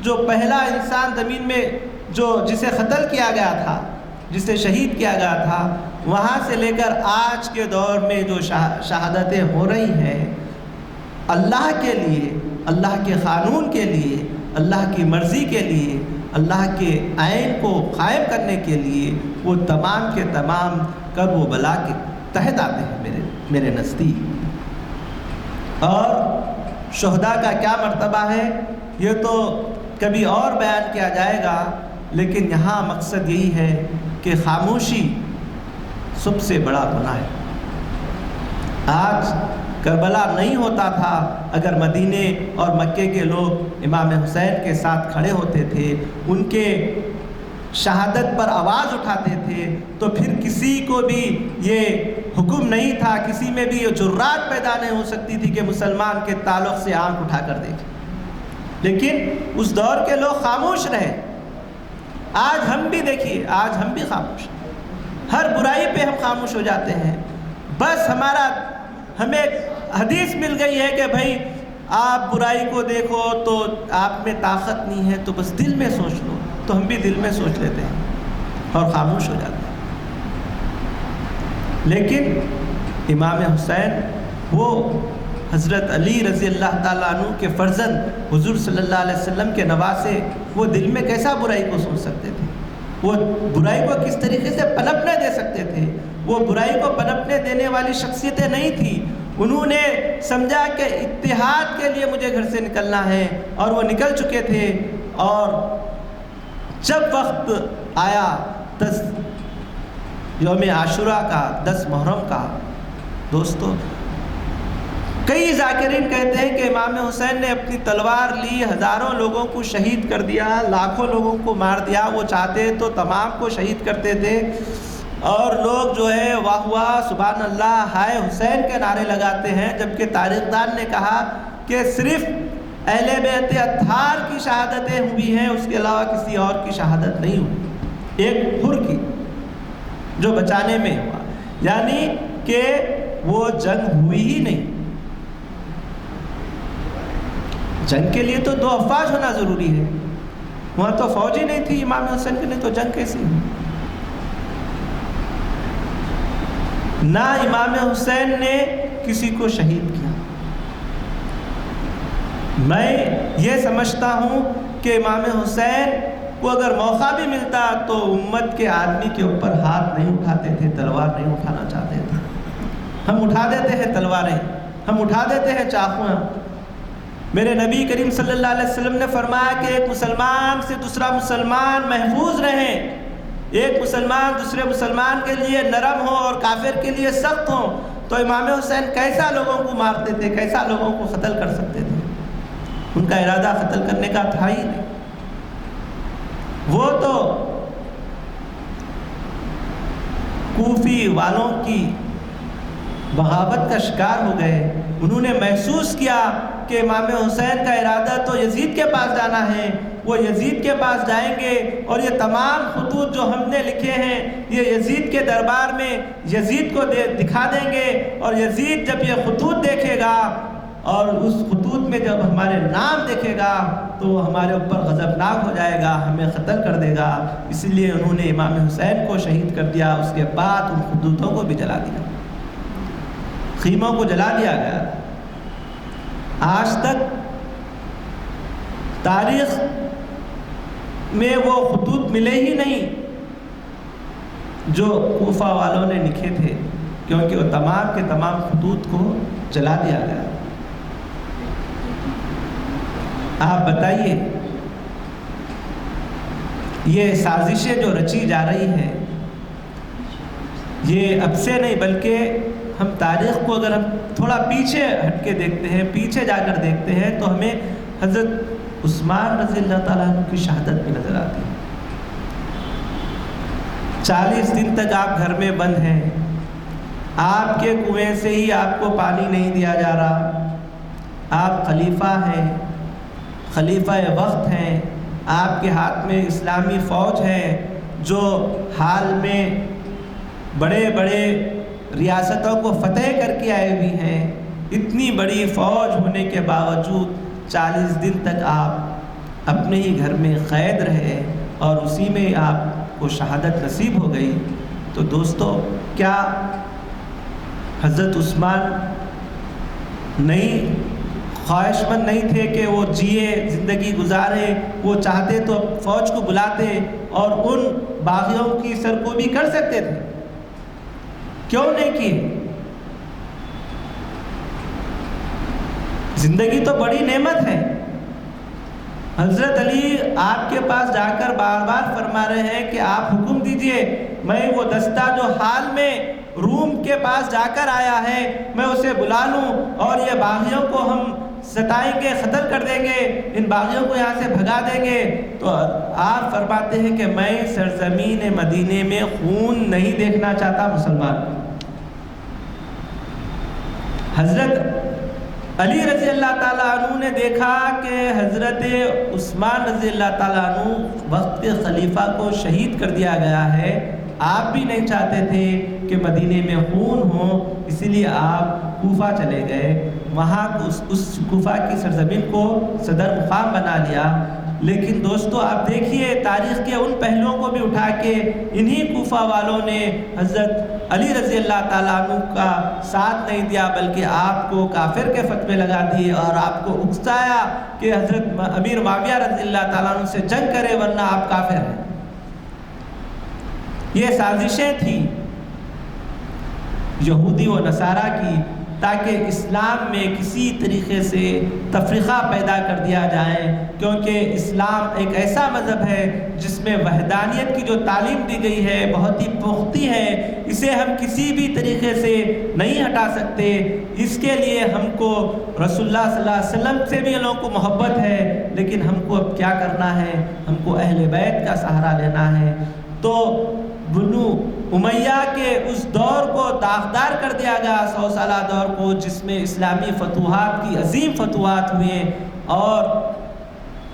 جو پہلا انسان زمین میں جسے قتل کیا گیا تھا، جسے شہید کیا گیا تھا، وہاں سے لے کر آج کے دور میں جو شہادتیں ہو رہی ہیں، اللہ کے لیے، اللہ کے قانون کے لیے، اللہ کی مرضی کے لیے، اللہ کے آئین کو قائم کرنے کے لیے، وہ تمام کے تمام کرب و بلا کے تحت آتے ہیں میرے نزدیک۔ اور شہداء کا کیا مرتبہ ہے یہ تو کبھی اور بیان کیا جائے گا، لیکن یہاں مقصد یہی ہے کہ خاموشی سب سے بڑا گناہ ہے۔ آج کربلا نہیں ہوتا تھا اگر مدینے اور مکے کے لوگ امام حسین کے ساتھ کھڑے ہوتے تھے، ان کے شہادت پر آواز اٹھاتے تھے، تو پھر کسی کو بھی یہ حکم نہیں تھا، کسی میں بھی یہ جرات پیدا نہیں ہو سکتی تھی کہ مسلمان کے تعلق سے آنکھ اٹھا کر دیکھیں۔ لیکن اس دور کے لوگ خاموش رہے۔ آج ہم بھی دیکھیے، آج ہم بھی خاموش ہیں، ہر برائی پہ ہم خاموش ہو جاتے ہیں۔ بس ہمیں حدیث مل گئی ہے کہ بھائی آپ برائی کو دیکھو تو آپ میں طاقت نہیں ہے، تو بس دل میں سوچ لو، تو ہم بھی دل میں سوچ لیتے ہیں اور خاموش ہو جاتے ہیں۔ لیکن امام حسین وہ حضرت علی رضی اللہ تعالیٰ عنہ کے فرزند، حضور صلی اللہ علیہ وسلم کے نواسے، وہ دل میں کیسا برائی کو سوچ سکتے تھے؟ وہ برائی کو کس طریقے سے پنپنے دے سکتے تھے؟ وہ برائی کو پنپنے دینے والی شخصیتیں نہیں تھی۔ انہوں نے سمجھا کہ اتحاد کے لیے مجھے گھر سے نکلنا ہے، اور وہ نکل چکے تھے۔ اور جب وقت آیا 10 یوم عاشوراء کا، 10 محرم کا، دوستو کئی ذاکرین کہتے ہیں کہ امام حسین نے اپنی تلوار لی، ہزاروں لوگوں کو شہید کر دیا، لاکھوں لوگوں کو مار دیا۔ وہ چاہتے تو تمام کو شہید کرتے تھے، اور لوگ جو ہے واہ واہ سبحان اللہ ہائے حسین کے نعرے لگاتے ہیں، جبکہ تاریخ دان نے کہا کہ صرف اہل بیت اطہار کی شہادتیں ہوئی ہیں، اس کے علاوہ کسی اور کی شہادت نہیں ہوئی، ایک حر کی جو بچانے میں ہوا، یعنی کہ وہ جنگ ہوئی ہی نہیں۔ جنگ کے لیے تو 2 افواج ہونا ضروری ہے، وہاں تو فوج ہی نہیں تھی امام حسین کے لیے، تو جنگ کیسی ہوئی؟ نہ امام حسین نے کسی کو شہید کیا۔ میں یہ سمجھتا ہوں کہ امام حسین کو اگر موقع بھی ملتا تو امت کے آدمی کے اوپر ہاتھ نہیں اٹھاتے تھے، تلوار نہیں اٹھانا چاہتے تھے۔ ہم اٹھا دیتے ہیں تلواریں، ہم اٹھا دیتے ہیں چاقویں۔ میرے نبی کریم صلی اللہ علیہ وسلم نے فرمایا کہ ایک مسلمان سے دوسرا مسلمان محفوظ رہیں، ایک مسلمان دوسرے مسلمان کے لیے نرم ہو اور کافر کے لیے سخت ہو۔ تو امام حسین کیسا لوگوں کو مارتے تھے، کیسا لوگوں کو قتل کر سکتے تھے؟ ان کا ارادہ قتل کرنے کا تھا ہی نہیں۔ وہ تو کوفی والوں کی بغاوت کا شکار ہو گئے۔ انہوں نے محسوس کیا کہ امام حسین کا ارادہ تو یزید کے پاس جانا ہے، وہ یزید کے پاس جائیں گے، اور یہ تمام خطوط جو ہم نے لکھے ہیں یہ یزید کے دربار میں یزید کو دکھا دیں گے، اور یزید جب یہ خطوط دیکھے گا اور اس خطوط میں جب ہمارے نام دیکھے گا تو وہ ہمارے اوپر غضبناک ہو جائے گا، ہمیں قتل کر دے گا۔ اس لیے انہوں نے امام حسین کو شہید کر دیا، اس کے بعد ان خطوطوں کو بھی جلا دیا، خیموں کو جلا دیا گیا۔ آج تک تاریخ میں وہ خطوط ملے ہی نہیں جو کوفہ والوں نے لکھے تھے، کیونکہ وہ تمام کے تمام خطوط کو جلا دیا گیا۔ آپ بتائیے، یہ سازشیں جو رچی جا رہی ہیں یہ اب سے نہیں، بلکہ ہم تاریخ کو اگر ہم تھوڑا پیچھے ہٹ کے دیکھتے ہیں، پیچھے جا کر دیکھتے ہیں، تو ہمیں حضرت عثمان رضی اللہ تعالیٰ عنہ کی شہادت بھی نظر آتی ہے۔ 40 دن تک آپ گھر میں بند ہیں، آپ کے کنویں سے ہی آپ کو پانی نہیں دیا جا رہا، آپ خلیفہ ہیں، خلیفہ وقت ہیں، آپ کے ہاتھ میں اسلامی فوج ہے جو حال میں بڑے بڑے ریاستوں کو فتح کر کے آئے ہوئی ہیں۔ اتنی بڑی فوج ہونے کے باوجود 40 دن تک آپ اپنے ہی گھر میں قید رہے اور اسی میں آپ کو شہادت نصیب ہو گئی۔ تو دوستو، کیا حضرت عثمان نہیں خواہش مند نہیں تھے کہ وہ جیے، زندگی گزارے؟ وہ چاہتے تو فوج کو بلاتے اور ان باغیوں کی سرکوبی کر سکتے تھے، کیوں نہیں کیے؟ زندگی تو بڑی نعمت ہے، حضرت علی آپ کے پاس جا کر بار بار فرما رہے ہیں کہ آپ حکم دیجئے، میں وہ دستہ جو حال میں روم کے پاس جا کر آیا ہے میں اسے بلا لوں اور یہ باغیوں کو ہم ستائیں گے، قتل کر دیں گے، ان باغیوں کو یہاں سے بھگا دیں گے۔ تو آپ فرماتے ہیں کہ میں سرزمین مدینے میں خون نہیں دیکھنا چاہتا مسلمان۔ حضرت علی رضی اللہ تعالیٰ عنہ نے دیکھا کہ حضرت عثمان رضی اللہ تعالیٰ عنہ وقت خلیفہ کو شہید کر دیا گیا ہے، آپ بھی نہیں چاہتے تھے کہ مدینے میں خون ہو، اسی لیے آپ کوفہ چلے گئے، وہاں اس کوفہ کی سرزمین کو صدر مقام بنا لیا۔ لیکن دوستو آپ دیکھیے تاریخ کے ان پہلوؤں کو بھی اٹھا کے انہی کوفہ والوں نے حضرت علی رضی اللہ تعالیٰ عنہ کا ساتھ نہیں دیا، بلکہ آپ کو کافر کے فتوے لگا دیے اور آپ کو اکسایا کہ حضرت امیر معاویہ رضی اللہ تعالیٰ عنہ سے جنگ کرے ورنہ آپ کافر ہیں۔ یہ سازشیں تھیں یہودی و نصارہ کی تاکہ اسلام میں کسی طریقے سے تفرقہ پیدا کر دیا جائے، کیونکہ اسلام ایک ایسا مذہب ہے جس میں وحدانیت کی جو تعلیم دی گئی ہے بہت ہی پختہ ہے، اسے ہم کسی بھی طریقے سے نہیں ہٹا سکتے۔ اس کے لیے ہم کو رسول اللہ صلی اللہ علیہ وسلم سے بھی لوگوں کو محبت ہے، لیکن ہم کو اب کیا کرنا ہے، ہم کو اہل بیت کا سہارا لینا ہے۔ تو بنو امیہ کے اس دور کو داغدار کر دیا گیا، 100 سالہ دور کو، جس میں اسلامی فتوحات کی عظیم فتوحات ہوئے اور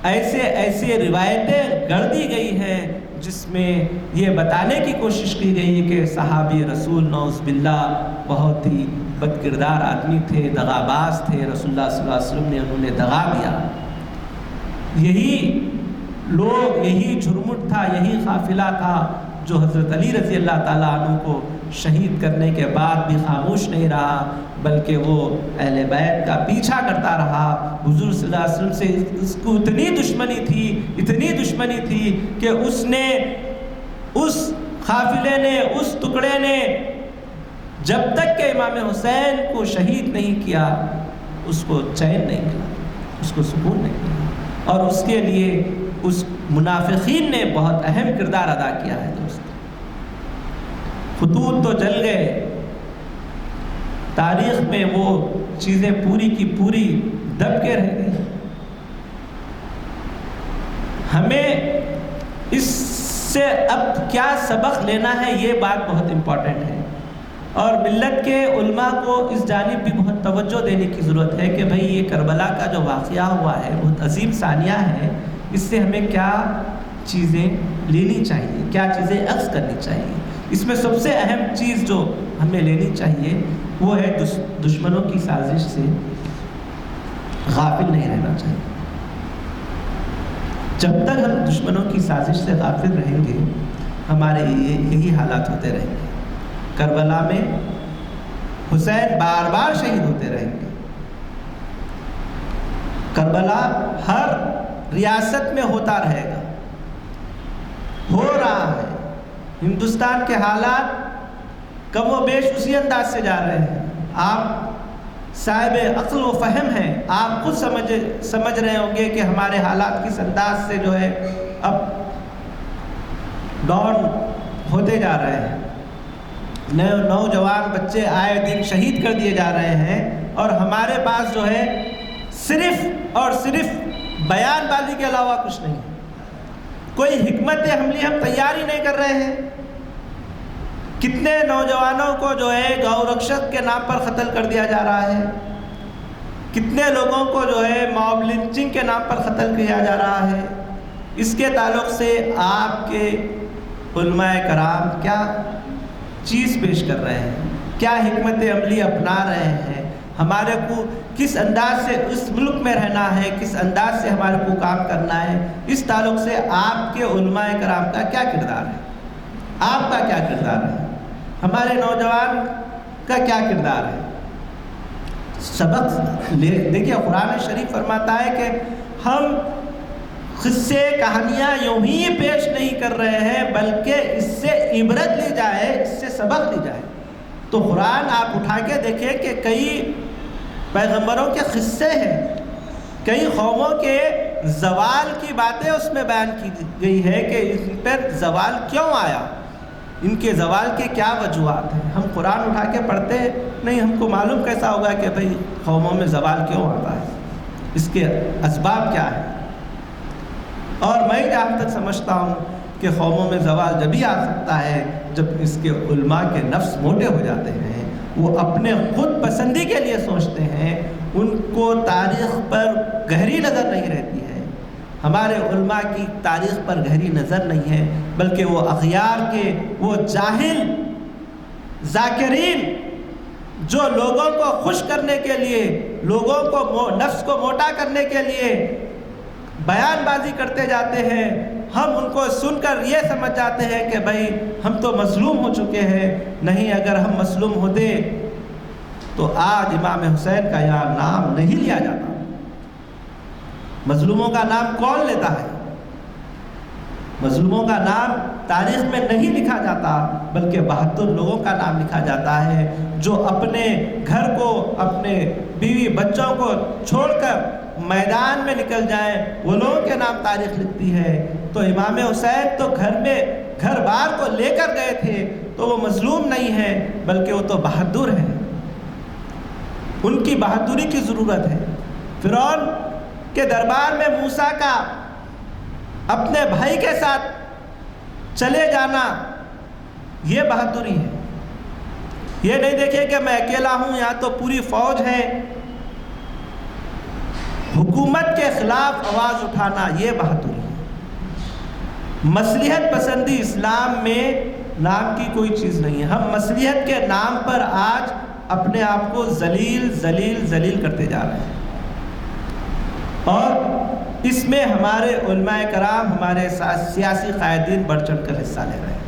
ایسے روایتیں گڑھ دی گئی ہیں جس میں یہ بتانے کی کوشش کی گئی ہے کہ صحابی رسول نعوذ باللہ بہت ہی بد کردار آدمی تھے، دغاباز تھے، رسول اللہ صلی اللہ علیہ وسلم نے انہوں نے دغا دیا۔ یہی لوگ، یہی جھرمٹ تھا، یہی قافلہ تھا جو حضرت علی رضی اللہ تعالیٰ عنہ کو شہید کرنے کے بعد بھی خاموش نہیں رہا، بلکہ وہ اہل بیت کا پیچھا کرتا رہا۔ حضور صلی اللہ علیہ وسلم سے اس کو اتنی دشمنی تھی کہ اس قافلے نے، اس ٹکڑے نے جب تک کہ امام حسین کو شہید نہیں کیا اس کو چین نہیں ملا، اس کو سکون نہیں ملا، اور اس کے لیے اس منافقین نے بہت اہم کردار ادا کیا ہے۔ دوست خطوط تو جل گئے، تاریخ میں وہ چیزیں پوری کی پوری دب کے رہ گئی۔ ہمیں اس سے اب کیا سبق لینا ہے یہ بات بہت امپورٹنٹ ہے، اور ملت کے علماء کو اس جانب بھی بہت توجہ دینے کی ضرورت ہے کہ بھئی یہ کربلا کا جو واقعہ ہوا ہے بہت عظیم ثانیہ ہے، اس سے ہمیں کیا چیزیں لینی چاہیے، کیا چیزیں اخذ کرنی چاہیے۔ اس میں سب سے اہم چیز جو ہمیں لینی چاہیے وہ ہے دشمنوں کی سازش سے غافل نہیں رہنا چاہیے۔ جب تک ہم دشمنوں کی سازش سے غافل رہیں گے ہمارے یہی حالات ہوتے رہیں گے۔ کربلا میں حسین بار بار شہید ہوتے رہیں گے، کربلا ہر ریاست میں ہوتا رہے گا، ہو رہا ہے۔ ہندوستان کے حالات کم و بیش اسی انداز سے جا رہے ہیں۔ آپ صاحب عقل و فہم ہیں، آپ خود سمجھ رہے ہوں گے کہ ہمارے حالات کس انداز سے جو ہے اب ڈاؤن ہوتے جا رہے ہیں۔ نوجوان بچے آئے دن شہید کر دیے جا رہے ہیں، اور ہمارے پاس جو ہے صرف اور صرف بیان بازی کے علاوہ کچھ نہیں، کوئی حکمت عملی ہم تیاری نہیں کر رہے ہیں۔ کتنے نوجوانوں کو جو ہے گو رکشک کے نام پر قتل کر دیا جا رہا ہے، کتنے لوگوں کو جو ہے ماب لنچنگ کے نام پر قتل کیا جا رہا ہے۔ اس کے تعلق سے آپ کے علماء کرام کیا چیز پیش کر رہے ہیں، کیا حکمت عملی اپنا رہے ہیں، ہمارے کو کس انداز سے اس ملک میں رہنا ہے، کس انداز سے ہمارے کو کام کرنا ہے، اس تعلق سے آپ کے علماء کرام کا کیا کردار ہے، آپ کا کیا کردار ہے، ہمارے نوجوان کا کیا کردار ہے۔ سبق دیکھیے قرآن شریف فرماتا ہے کہ ہم قصے کہانیاں یوں ہی پیش نہیں کر رہے ہیں، بلکہ اس سے عبرت لی جائے، اس سے سبق لی جائے۔ تو قرآن آپ اٹھا کے دیکھیں کہ کئی پیغمبروں کے قصے ہیں، کئی قوموں کے زوال کی باتیں اس میں بیان کی گئی ہے کہ ان پر زوال کیوں آیا، ان کے زوال کے کیا وجوہات ہیں۔ ہم قرآن اٹھا کے پڑھتے نہیں، ہم کو معلوم کیسا ہوگا کہ بھئی قوموں میں زوال کیوں آتا ہے، اس کے اسباب کیا ہیں۔ اور میں جہاں تک سمجھتا ہوں کہ قوموں میں زوال جبھی آ سکتا ہے جب اس کے علماء کے نفس موٹے ہو جاتے ہیں، وہ اپنے خود پسندی کے لیے سوچتے ہیں، ان کو تاریخ پر گہری نظر نہیں رہتی ہے۔ ہمارے علماء کی تاریخ پر گہری نظر نہیں ہے، بلکہ وہ اغیار کے وہ جاہل ذاکرین جو لوگوں کو خوش کرنے کے لیے، لوگوں کو نفس کو موٹا کرنے کے لیے بیان بازی کرتے جاتے ہیں، ہم ان کو سن کر یہ سمجھ جاتے ہیں کہ بھائی ہم تو مظلوم ہو چکے ہیں۔ نہیں، اگر ہم مظلوم ہوتے تو آج امام حسین کا یہاں نام نہیں لیا جاتا۔ مظلوموں کا نام کون لیتا ہے؟ مظلوموں کا نام تاریخ میں نہیں لکھا جاتا، بلکہ بہادر لوگوں کا نام لکھا جاتا ہے جو اپنے گھر کو، اپنے بیوی بچوں کو چھوڑ کر میدان میں نکل جائیں، وہ لوگوں کے نام تاریخ لکھتی ہے۔ تو امام حسین تو گھر بار کو لے کر گئے تھے، تو وہ مظلوم نہیں ہے، بلکہ وہ تو بہادر ہیں۔ ان کی بہادری کی ضرورت ہے۔ فرعون کے دربار میں موسیٰ کا اپنے بھائی کے ساتھ چلے جانا، یہ بہادری ہے۔ یہ نہیں دیکھے کہ میں اکیلا ہوں، یہاں تو پوری فوج ہے۔ حکومت کے خلاف آواز اٹھانا، یہ بہادری ہے۔ مصلحت پسندی اسلام میں نام کی کوئی چیز نہیں ہے۔ ہم مصلحت کے نام پر آج اپنے آپ کو ذلیل کرتے جا رہے ہیں، اور اس میں ہمارے علماء کرام، ہمارے سیاسی قائدین بڑھ چڑھ کر حصہ لے رہے ہیں۔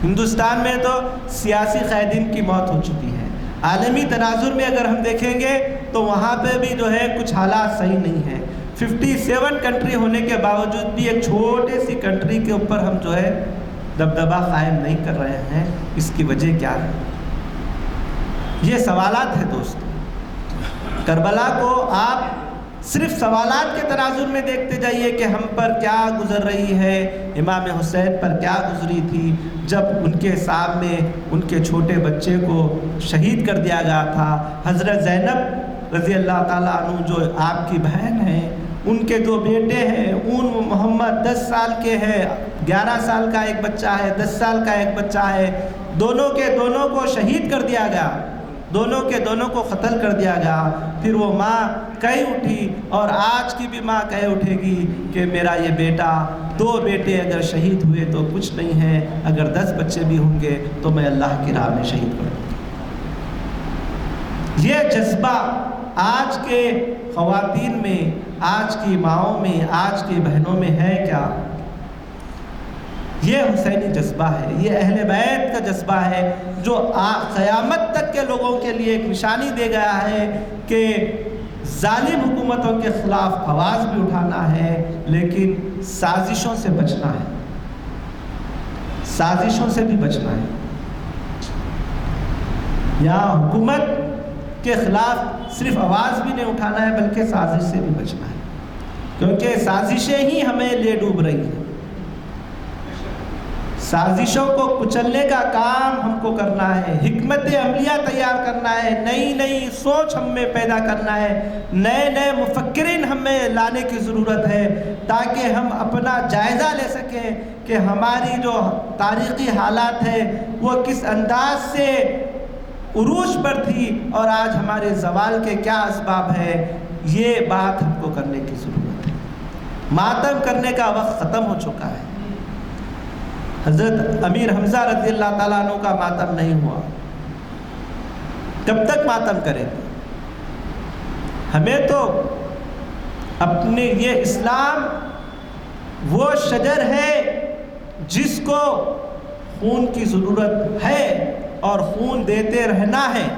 ہندوستان میں تو سیاسی قائدین کی موت ہو چکی ہے۔ عالمی تناظر میں اگر ہم دیکھیں گے تو وہاں پہ بھی جو ہے کچھ حالات صحیح نہیں ہیں۔ 57 کنٹری ہونے کے باوجود بھی ایک چھوٹے سی کنٹری کے اوپر ہم جو ہے دبدبہ قائم نہیں کر رہے ہیں۔ اس کی وجہ کیا ہے؟ یہ سوالات ہیں دوستو۔ کربلا کو آپ صرف سوالات کے تناظر میں دیکھتے جائیے کہ ہم پر کیا گزر رہی ہے، امام حسین پر کیا گزری تھی جب ان کے سامنے ان کے چھوٹے بچے کو شہید کر دیا گیا تھا۔ حضرت زینب رضی اللہ تعالیٰ عنہ جو آپ کی بہن ہیں، ان کے 2 بیٹے ہیں، محمد 10 سال کے ہیں، 11 سال کا ایک بچہ ہے، 10 سال کا ایک بچہ ہے، دونوں کے دونوں کو شہید کر دیا گیا، دونوں کے دونوں کو قتل کر دیا گیا۔ پھر وہ ماں کہہ اٹھی، اور آج کی بھی ماں کہہ اٹھے گی کہ میرا یہ بیٹا، 2 بیٹے اگر شہید ہوئے تو کچھ نہیں ہے، اگر 10 بچے بھی ہوں گے تو میں اللہ کی راہ میں شہید کر دوں گی۔ یہ جذبہ آج کے خواتین میں، آج کی ماؤں میں، آج کی بہنوں میں ہے کیا؟ یہ حسینی جذبہ ہے، یہ اہل بیت کا جذبہ ہے جو قیامت تک کے لوگوں کے لیے ایک نشانی دے گیا ہے کہ ظالم حکومتوں کے خلاف آواز بھی اٹھانا ہے، لیکن سازشوں سے بچنا ہے، سازشوں سے بھی بچنا ہے۔ یہاں حکومت کے خلاف صرف آواز بھی نہیں اٹھانا ہے، بلکہ سازش سے بھی بچنا ہے، کیونکہ سازشیں ہی ہمیں لے ڈوب رہی ہیں۔ سازشوں کو کچلنے کا کام ہم کو کرنا ہے، حکمت عملیہ تیار کرنا ہے، نئی نئی سوچ ہم میں پیدا کرنا ہے، نئے مفکرین ہمیں لانے کی ضرورت ہے، تاکہ ہم اپنا جائزہ لے سکیں کہ ہماری جو تاریخی حالات ہے وہ کس انداز سے عروج پر تھی اور آج ہمارے زوال کے کیا اسباب ہے۔ یہ بات ہم کو کرنے کی ضرورت ہے۔ ماتم کرنے کا وقت ختم ہو چکا ہے۔ حضرت امیر حمزہ رضی اللہ تعالیٰ عنہ کا ماتم نہیں ہوا، کب تک ماتم کریں؟ ہمیں تو اپنے یہ اسلام وہ شجر ہے جس کو خون کی ضرورت ہے اور خون دیتے رہنا ہے۔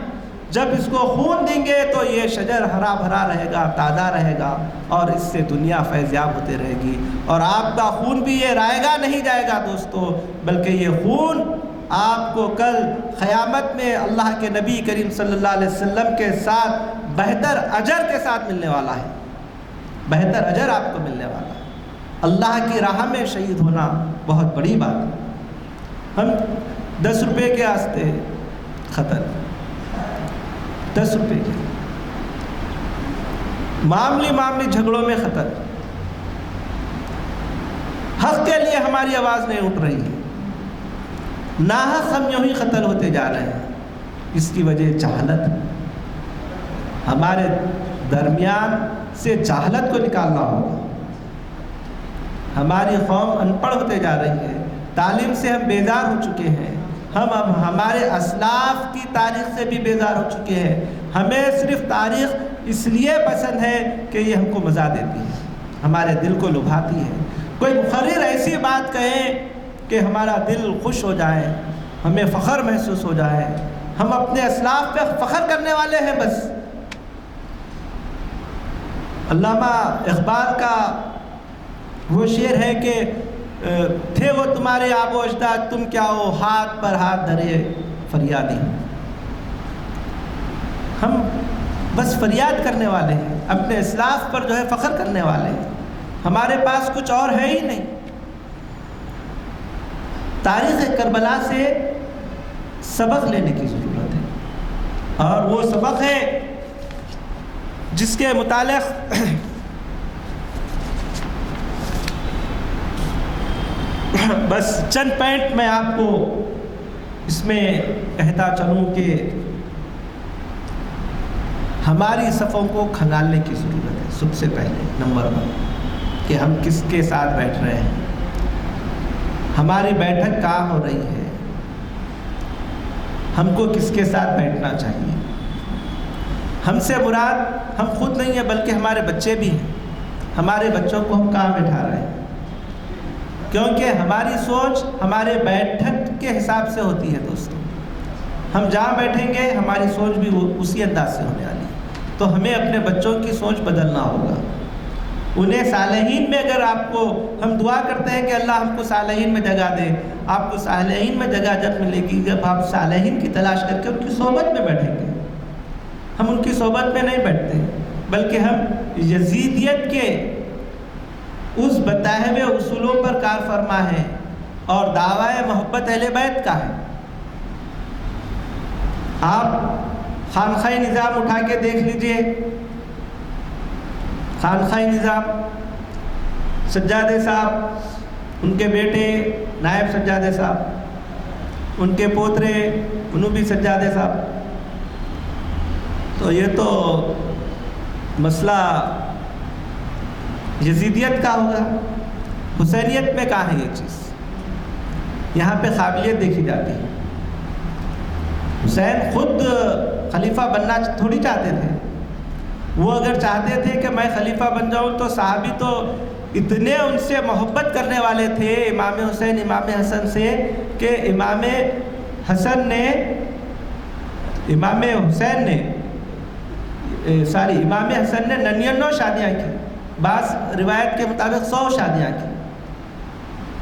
جب اس کو خون دیں گے تو یہ شجر ہرا بھرا رہے گا، تازہ رہے گا، اور اس سے دنیا فیضیاب ہوتے رہے گی۔ اور آپ کا خون بھی یہ رائے گا نہیں جائے گا دوستو، بلکہ یہ خون آپ کو کل قیامت میں اللہ کے نبی کریم صلی اللہ علیہ وسلم کے ساتھ بہتر اجر کے ساتھ ملنے والا ہے۔ بہتر اجر آپ کو ملنے والا ہے۔ اللہ کی راہ میں شہید ہونا بہت بڑی بات ہے۔ ہم 10 روپے کے واسطے خطر، 10 روپے کے معاملی جھگڑوں میں خطر، حق کے لیے ہماری آواز نہیں اٹھ رہی ہے، ناحق ہم یوں ہی قتل ہوتے جا رہے ہیں۔ اس کی وجہ جہالت، ہمارے درمیان سے جہالت کو نکالنا ہوگا۔ ہماری قوم ان پڑھ ہوتے جا رہی ہے، تعلیم سے ہم بیزار ہو چکے ہیں، ہم اب ہمارے اسلاف کی تاریخ سے بھی بیزار ہو چکے ہیں۔ ہمیں صرف تاریخ اس لیے پسند ہے کہ یہ ہم کو مزہ دیتی ہے، ہمارے دل کو لبھاتی ہے۔ کوئی مقرر ایسی بات کہیں کہ ہمارا دل خوش ہو جائے، ہمیں فخر محسوس ہو جائے، ہم اپنے اسلاف پہ فخر کرنے والے ہیں بس۔ علامہ اقبال کا وہ شعر ہے کہ تھے وہ تمہارے آب و اجداد، تم کیا ہو ہاتھ پر ہاتھ دھرے فریادی۔ ہم بس فریاد کرنے والے ہیں، اپنے اسلاف پر جو ہے فخر کرنے والے ہیں، ہمارے پاس کچھ اور ہے ہی نہیں۔ تاریخ کربلا سے سبق لینے کی ضرورت ہے، اور وہ سبق ہے جس کے متعلق بس چند پوائنٹ میں آپ کو اس میں کہتا چلوں کہ ہماری صفوں کو کھنگالنے کی ضرورت ہے۔ سب سے پہلے نمبر 1 کہ ہم کس کے ساتھ بیٹھ رہے ہیں، ہماری بیٹھک کہاں ہو رہی ہے، ہم کو کس کے ساتھ بیٹھنا چاہیے۔ ہم سے مراد ہم خود نہیں ہیں بلکہ ہمارے بچے بھی ہیں، ہمارے بچوں کو ہم کہاں بٹھا رہے ہیں، کیونکہ ہماری سوچ ہمارے بیٹھک کے حساب سے ہوتی ہے دوستو۔ ہم جہاں بیٹھیں گے ہماری سوچ بھی اسی انداز سے ہونے والی ہے، تو ہمیں اپنے بچوں کی سوچ بدلنا ہوگا۔ انہیں صالحین میں، اگر آپ کو ہم دعا کرتے ہیں کہ اللہ ہم کو صالحین میں جگہ دے، آپ کو صالحین میں جگہ جب ملے گی جب آپ صالحین کی تلاش کر کے ان کی صحبت میں بیٹھیں گے۔ ہم ان کی صحبت میں نہیں بیٹھتے بلکہ ہم یزیدیت کے اس بتائے ہوئے اصولوں پر کار فرما ہے اور دعوی محبت اہل بیت کا ہے۔ آپ خانقاہ نظام اٹھا کے دیکھ لیجئے، خانقاہ نظام سجادے صاحب، ان کے بیٹے نائب سجادے صاحب، ان کے پوترے انوبی سجادے صاحب، تو یہ تو مسئلہ یزیدیت کا ہوگا۔ حسینیت میں کہاں ہے یہ چیز؟ یہاں پہ قابلیت دیکھی جاتی ہے۔ حسین خود خلیفہ بننا تھوڑی چاہتے تھے، وہ اگر چاہتے تھے کہ میں خلیفہ بن جاؤں تو صحابی تو اتنے ان سے محبت کرنے والے تھے امام حسین امام حسن سے کہ امام حسین نے امام حسن نے 99 شادیاں کی، بعض روایت کے مطابق 100 شادیاں کی۔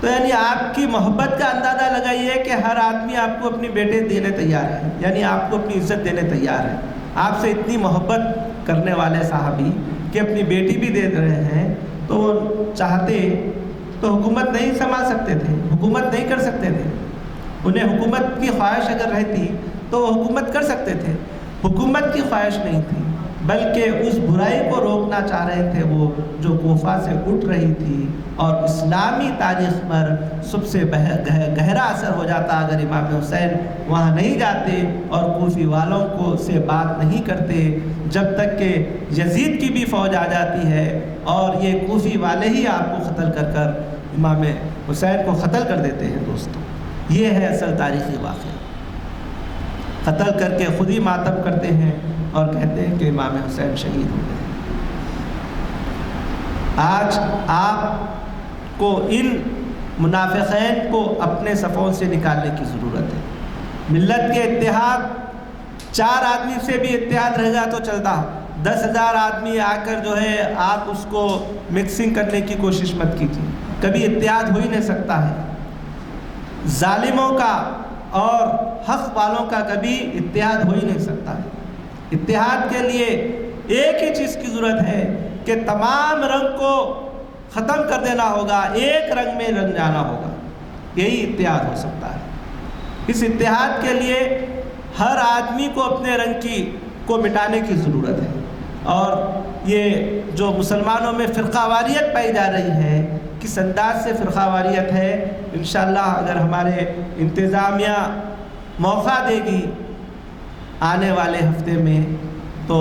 تو یعنی آپ کی محبت کا اندازہ لگائیے کہ ہر آدمی آپ کو اپنی بیٹے دینے تیار ہے، یعنی آپ کو اپنی عزت دینے تیار ہے۔ آپ سے اتنی محبت کرنے والے صحابی کہ اپنی بیٹی بھی دے رہے ہیں، تو وہ چاہتے تو حکومت نہیں سنبھال سکتے تھے، حکومت نہیں کر سکتے تھے۔ انہیں حکومت کی خواہش اگر رہتی تو وہ حکومت کر سکتے تھے، حکومت کی خواہش نہیں تھی بلکہ اس برائی کو روکنا چاہ رہے تھے وہ جو کوفہ سے اٹھ رہی تھی، اور اسلامی تاریخ پر سب سے گہرا اثر ہو جاتا اگر امام حسین وہاں نہیں جاتے اور کوفی والوں کو سے بات نہیں کرتے، جب تک کہ یزید کی بھی فوج آ جاتی ہے اور یہ کوفی والے ہی آپ کو قتل کر کر امام حسین کو قتل کر دیتے ہیں۔ دوستو یہ ہے اصل تاریخی واقعہ، قتل کر کے خود ہی ماتم کرتے ہیں اور کہتے ہیں کہ امام حسین شہید ہو گئے۔ آج آپ کو ان منافقین کو اپنے صفوں سے نکالنے کی ضرورت ہے۔ ملت کے اتحاد، 4 آدمی سے بھی اتحاد رہے گا تو چلتا، 10,000 آدمی آ کر جو ہے آپ اس کو مکسنگ کرنے کی کوشش مت کیجیے، کبھی اتحاد ہو ہی نہیں سکتا ہے۔ ظالموں کا اور حق والوں کا کبھی اتحاد ہو ہی نہیں سکتا ہے۔ اتحاد کے لیے ایک ہی چیز کی ضرورت ہے کہ تمام رنگ کو ختم کر دینا ہوگا، ایک رنگ میں رنگ جانا ہوگا، یہی اتحاد ہو سکتا ہے۔ اس اتحاد کے لیے ہر آدمی کو اپنے رنگ کو مٹانے کی ضرورت ہے، اور یہ جو مسلمانوں میں فرقہ واریت پائی جا رہی ہے، کس انداز سے فرقہ واریت ہے، انشاءاللہ اگر ہمارے انتظامیہ موقع دے گی آنے والے ہفتے میں، تو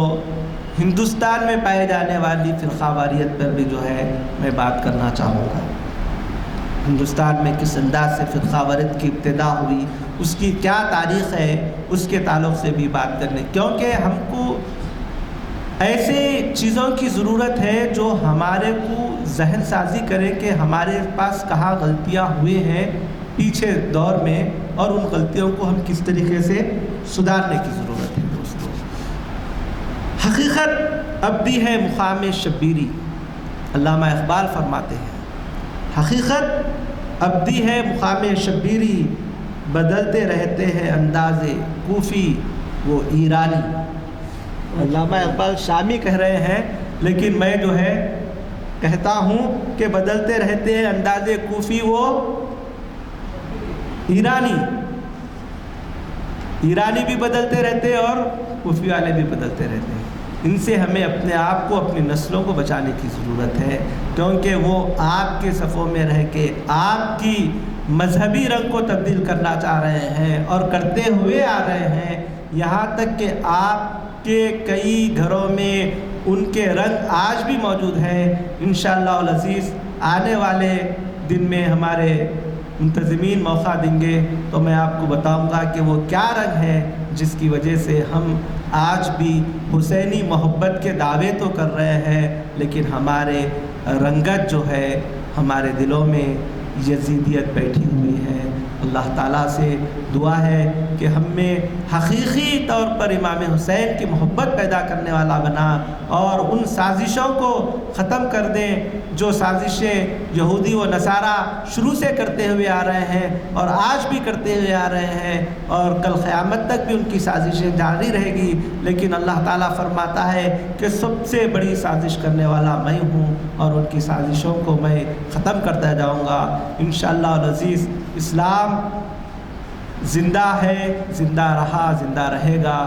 ہندوستان میں پائے جانے والی فرقہ واریت پر بھی جو ہے میں بات کرنا چاہوں گا۔ ہندوستان میں کس انداز سے فرقہ واریت کی ابتدا ہوئی، اس کی کیا تاریخ ہے، اس کے تعلق سے بھی بات کرنے، کیونکہ ہم کو ایسے چیزوں کی ضرورت ہے جو ہمارے کو ذہن سازی کرے کہ ہمارے پاس کہاں غلطیاں ہوئے ہیں پیچھے دور میں، اور ان غلطیوں کو ہم کس طریقے سے سدھارنے کی ضرورت ہے۔ دوستو، حقیقت ابدی ہے مقام شبیری، علامہ اقبال فرماتے ہیں حقیقت ابدی ہے مقام شبیری، بدلتے رہتے ہیں انداز کوفی وہ ایرانی۔ علامہ اقبال شامی کہہ رہے ہیں، لیکن میں جو ہے کہتا ہوں کہ بدلتے رہتے ہیں انداز کوفی وہ ایرانی بھی بدلتے رہتے اور کوفی والے بھی بدلتے رہتے ہیں۔ ان سے ہمیں اپنے آپ کو، اپنی نسلوں کو بچانے کی ضرورت ہے، کیونکہ وہ آپ کے صفوں میں رہ کے آپ کی مذہبی رنگ کو تبدیل کرنا چاہ رہے ہیں اور کرتے ہوئے آ رہے ہیں، یہاں تک کہ آپ کے کئی گھروں میں ان کے رنگ آج بھی موجود ہیں۔ انشاءاللہ العزیز آنے والے دن میں ہمارے منتظمین موقع دیں گے تو میں آپ کو بتاؤں گا کہ وہ کیا رنگ ہے جس کی وجہ سے ہم آج بھی حسینی محبت کے دعوے تو کر رہے ہیں، لیکن ہمارے رنگت جو ہے ہمارے دلوں میں یزیدیت بیٹھی ہوئی ہے۔ اللہ تعالیٰ سے دعا ہے کہ ہم میں حقیقی طور پر امام حسین کی محبت پیدا کرنے والا بنا، اور ان سازشوں کو ختم کر دیں جو سازشیں یہودی و نصارہ شروع سے کرتے ہوئے آ رہے ہیں اور آج بھی کرتے ہوئے آ رہے ہیں، اور کل قیامت تک بھی ان کی سازشیں جاری رہے گی۔ لیکن اللہ تعالیٰ فرماتا ہے کہ سب سے بڑی سازش کرنے والا میں ہوں، اور ان کی سازشوں کو میں ختم کرتا جاؤں گا انشاءاللہ العزیز۔ اسلام زندہ ہے، زندہ رہا، زندہ رہے گا۔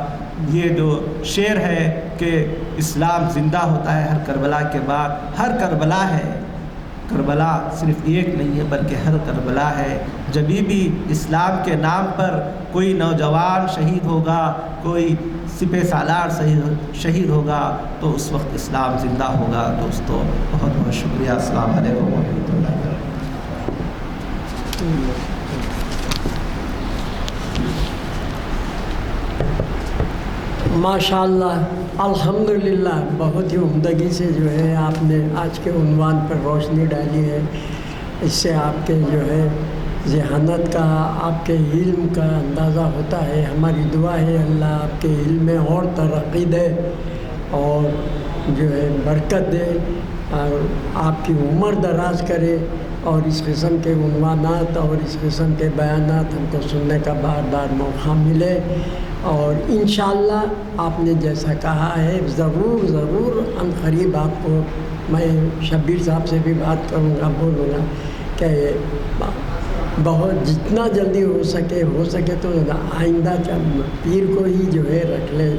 یہ جو شعر ہے کہ اسلام زندہ ہوتا ہے ہر کربلا کے بعد، ہر کربلا ہے، کربلا صرف ایک نہیں ہے بلکہ ہر کربلا ہے۔ جبھی بھی اسلام کے نام پر کوئی نوجوان شہید ہوگا، کوئی سپہ سالار شہید ہوگا، تو اس وقت اسلام زندہ ہوگا۔ دوستو بہت بہت شکریہ، السلام علیکم ورحمۃ اللہ وبرکاتہ۔ ماشاءاللہ، الحمدللہ، بہت ہی عمدگی سے جو ہے آپ نے آج کے عنوان پر روشنی ڈالی ہے۔ اس سے آپ کے جو ہے ذہانت کا، آپ کے علم کا اندازہ ہوتا ہے۔ ہماری دعا ہے اللہ آپ کے علم میں اور ترقی دے اور جو ہے برکت دے، اور آپ کی عمر دراز کرے، اور اس قسم کے عنوانات اور اس قسم کے بیانات ہم کو سننے کا بار بار موقع ملے۔ اور انشاءاللہ آپ نے جیسا کہا ہے ضرور ضرور ان قریب آپ کو میں شبیر صاحب سے بھی بات کروں گا، بولوں گا کہ بہت جتنا جلدی ہو سکے تو آئندہ پیر کو ہی جو ہے رکھ لے،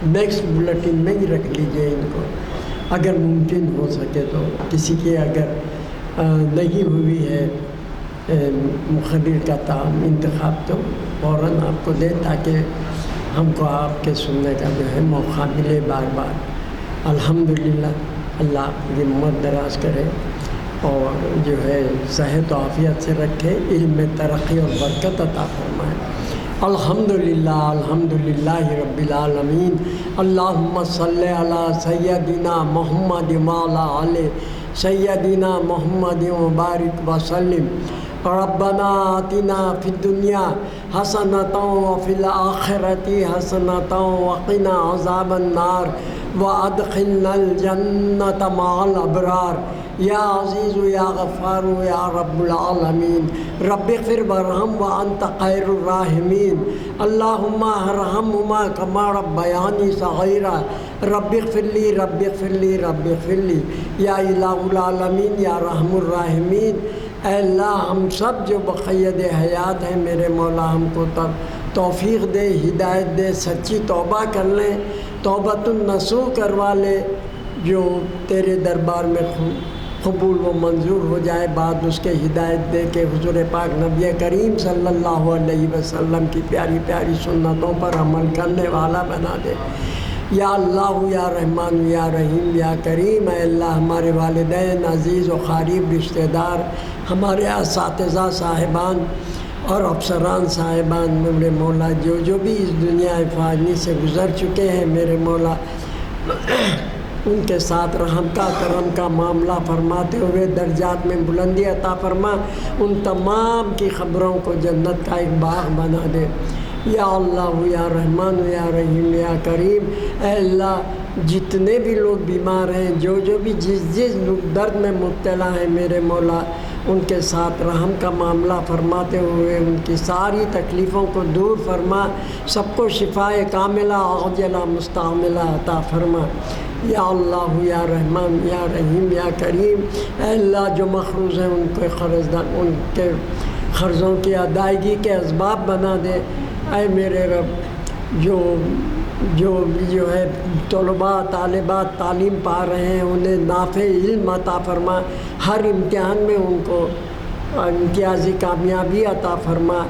نیکسٹ بلیٹن میں ہی رکھ لیجئے ان کو، اگر ممکن ہو سکے تو۔ کسی کی اگر نہیں ہوئی ہے مقرر کا انتخاب تو فوراً آپ کو دے، تاکہ ہم کو آپ کے سننے کا جو ہے موقع ملے بار بار۔ الحمدللہ، اللہ آپ کی عمر دراز کرے اور جو ہے صحت و عافیت سے رکھے، علم میں ترقی اور برکت عطا فرمائے۔ الحمدللہ، الحمدللہ رب العالمین۔ اللہم صلی علی سیدنا محمد وعلی آلہ سیدنا محمد مبارک وسلم۔ ربنا آتنا فی الدنیا حسنۃ وفی الآخرۃ حسنۃ وقنا عذاب النار وأدخلنا الجنة مع الأبرار یا عزیز یا غفار یا رب العالمین رب اغفر وارحم وانت خیر الراحمین اللہم ارحمہما کما ربیانی صغیرا رب اغفر لی رب اغفر لی رب اغفر لی یا الہ العالمین یا رحم الراحمین۔ اے اللہ ہم سب جو بقید حیات ہیں میرے مولا ہم کو توفیق دے، ہدایت دے، سچی توبہ کر لیں، توبۃ النصوح کروا لے، جو تیرے دربار میں قبول و منظور ہو جائے، بعد اس کے ہدایت دے کے حضور پاک نبی کریم صلی اللہ علیہ وسلم کی پیاری پیاری سنتوں پر عمل کرنے والا بنا دے۔ یا اللہ یا رحمان یا رحیم یا کریم، اے اللہ ہمارے والدین، عزیز و قریب رشتہ دار، ہمارے اساتذہ صاحبان اور افسران صاحبان، میرے مولا جو بھی اس دنیا فانی سے گزر چکے ہیں میرے مولا، ان کے ساتھ رحم کا کرم کا معاملہ فرماتے ہوئے درجات میں بلندی عطا فرما، ان تمام کی خبروں کو جنت کا ایک باغ بنا دے۔ یا اللہ یا رحمان یا رحیم یا کریم، اے اللہ جتنے بھی لوگ بیمار ہیں، جو بھی جس لوگ درد میں مبتلا ہیں میرے مولا، ان کے ساتھ رحم کا معاملہ فرماتے ہوئے ان کی ساری تکلیفوں کو دور فرما، سب کو شفاء کاملہ عاجلہ مستعملہ عطا فرما۔ یا اللہ یا رحمان یا رحیم یا کریم، اے اللہ جو مقروض ہیں ان کے ان کے قرضوں کی ادائیگی کے اسباب بنا دے۔ اے میرے رب جو ہے طلباء طالبات تعلیم پا رہے ہیں انہیں نافع علم عطا فرما، ہر امتحان میں ان کو امتیازی کامیابی عطا فرما۔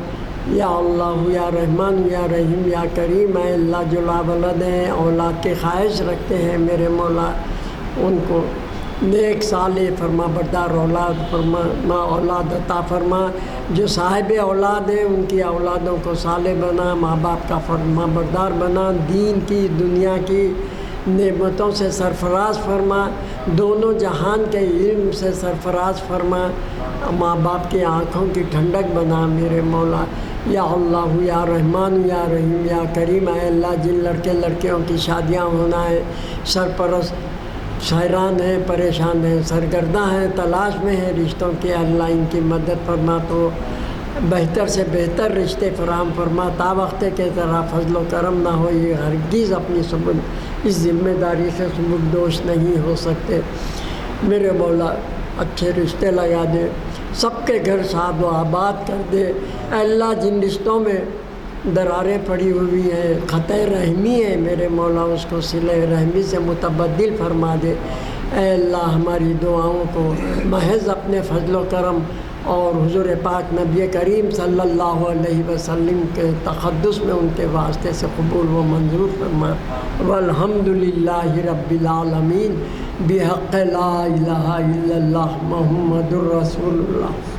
یا اللہ یا رحمان یا رحیم یا کریم، اے اللہ جو لاولد ہیں، اولاد کے خواہش رکھتے ہیں میرے مولا، ان کو نیک صالح فرما بردار اولاد عطا فرما۔ جو صاحب اولاد ہیں ان کی اولادوں کو صالح بنا، ماں باپ کا فرما بردار بنا، دین کی دنیا کی نعمتوں سے سرفراز فرما، دونوں جہان کے علم سے سرفراز فرما، ماں باپ کی آنکھوں کی ٹھنڈک بنا میرے مولا۔ یا اللہ یا رحمان یا رحیم یا کریم، اے اللہ جن لڑکے لڑکیوں کی شادیاں ہونا ہے، سرپرست حیران ہیں، پریشان ہیں، سرگرداں ہیں، تلاش میں ہیں رشتوں کے، اللہ ان کی مدد فرما، تو بہتر سے بہتر رشتے فراہم فرما، تا وقت کے طرح فضل و کرم نہ ہو، یہ ہرگز اپنی اس ذمہ داری سے سبکدوش نہیں ہو سکتے میرے مولا۔ اچھے رشتے لگا دے، سب کے گھر شاد و آباد کر دے۔ اے اللہ جن رشتوں میں دراریں پڑی ہوئی ہیں، قطع رحمی ہے میرے مولا، اس کو صلہ رحمی سے متبدل فرما دے۔ اے اللہ ہماری دعاؤں کو محض اپنے فضل و کرم اور حضور پاک نبی کریم صلی اللہ علیہ وسلم کے تقدس میں ان کے واسطے سے قبول و منظور فرما۔ والحمد للہ رب العالمین، بحق لا الہ الا اللہ محمد الرسول اللہ۔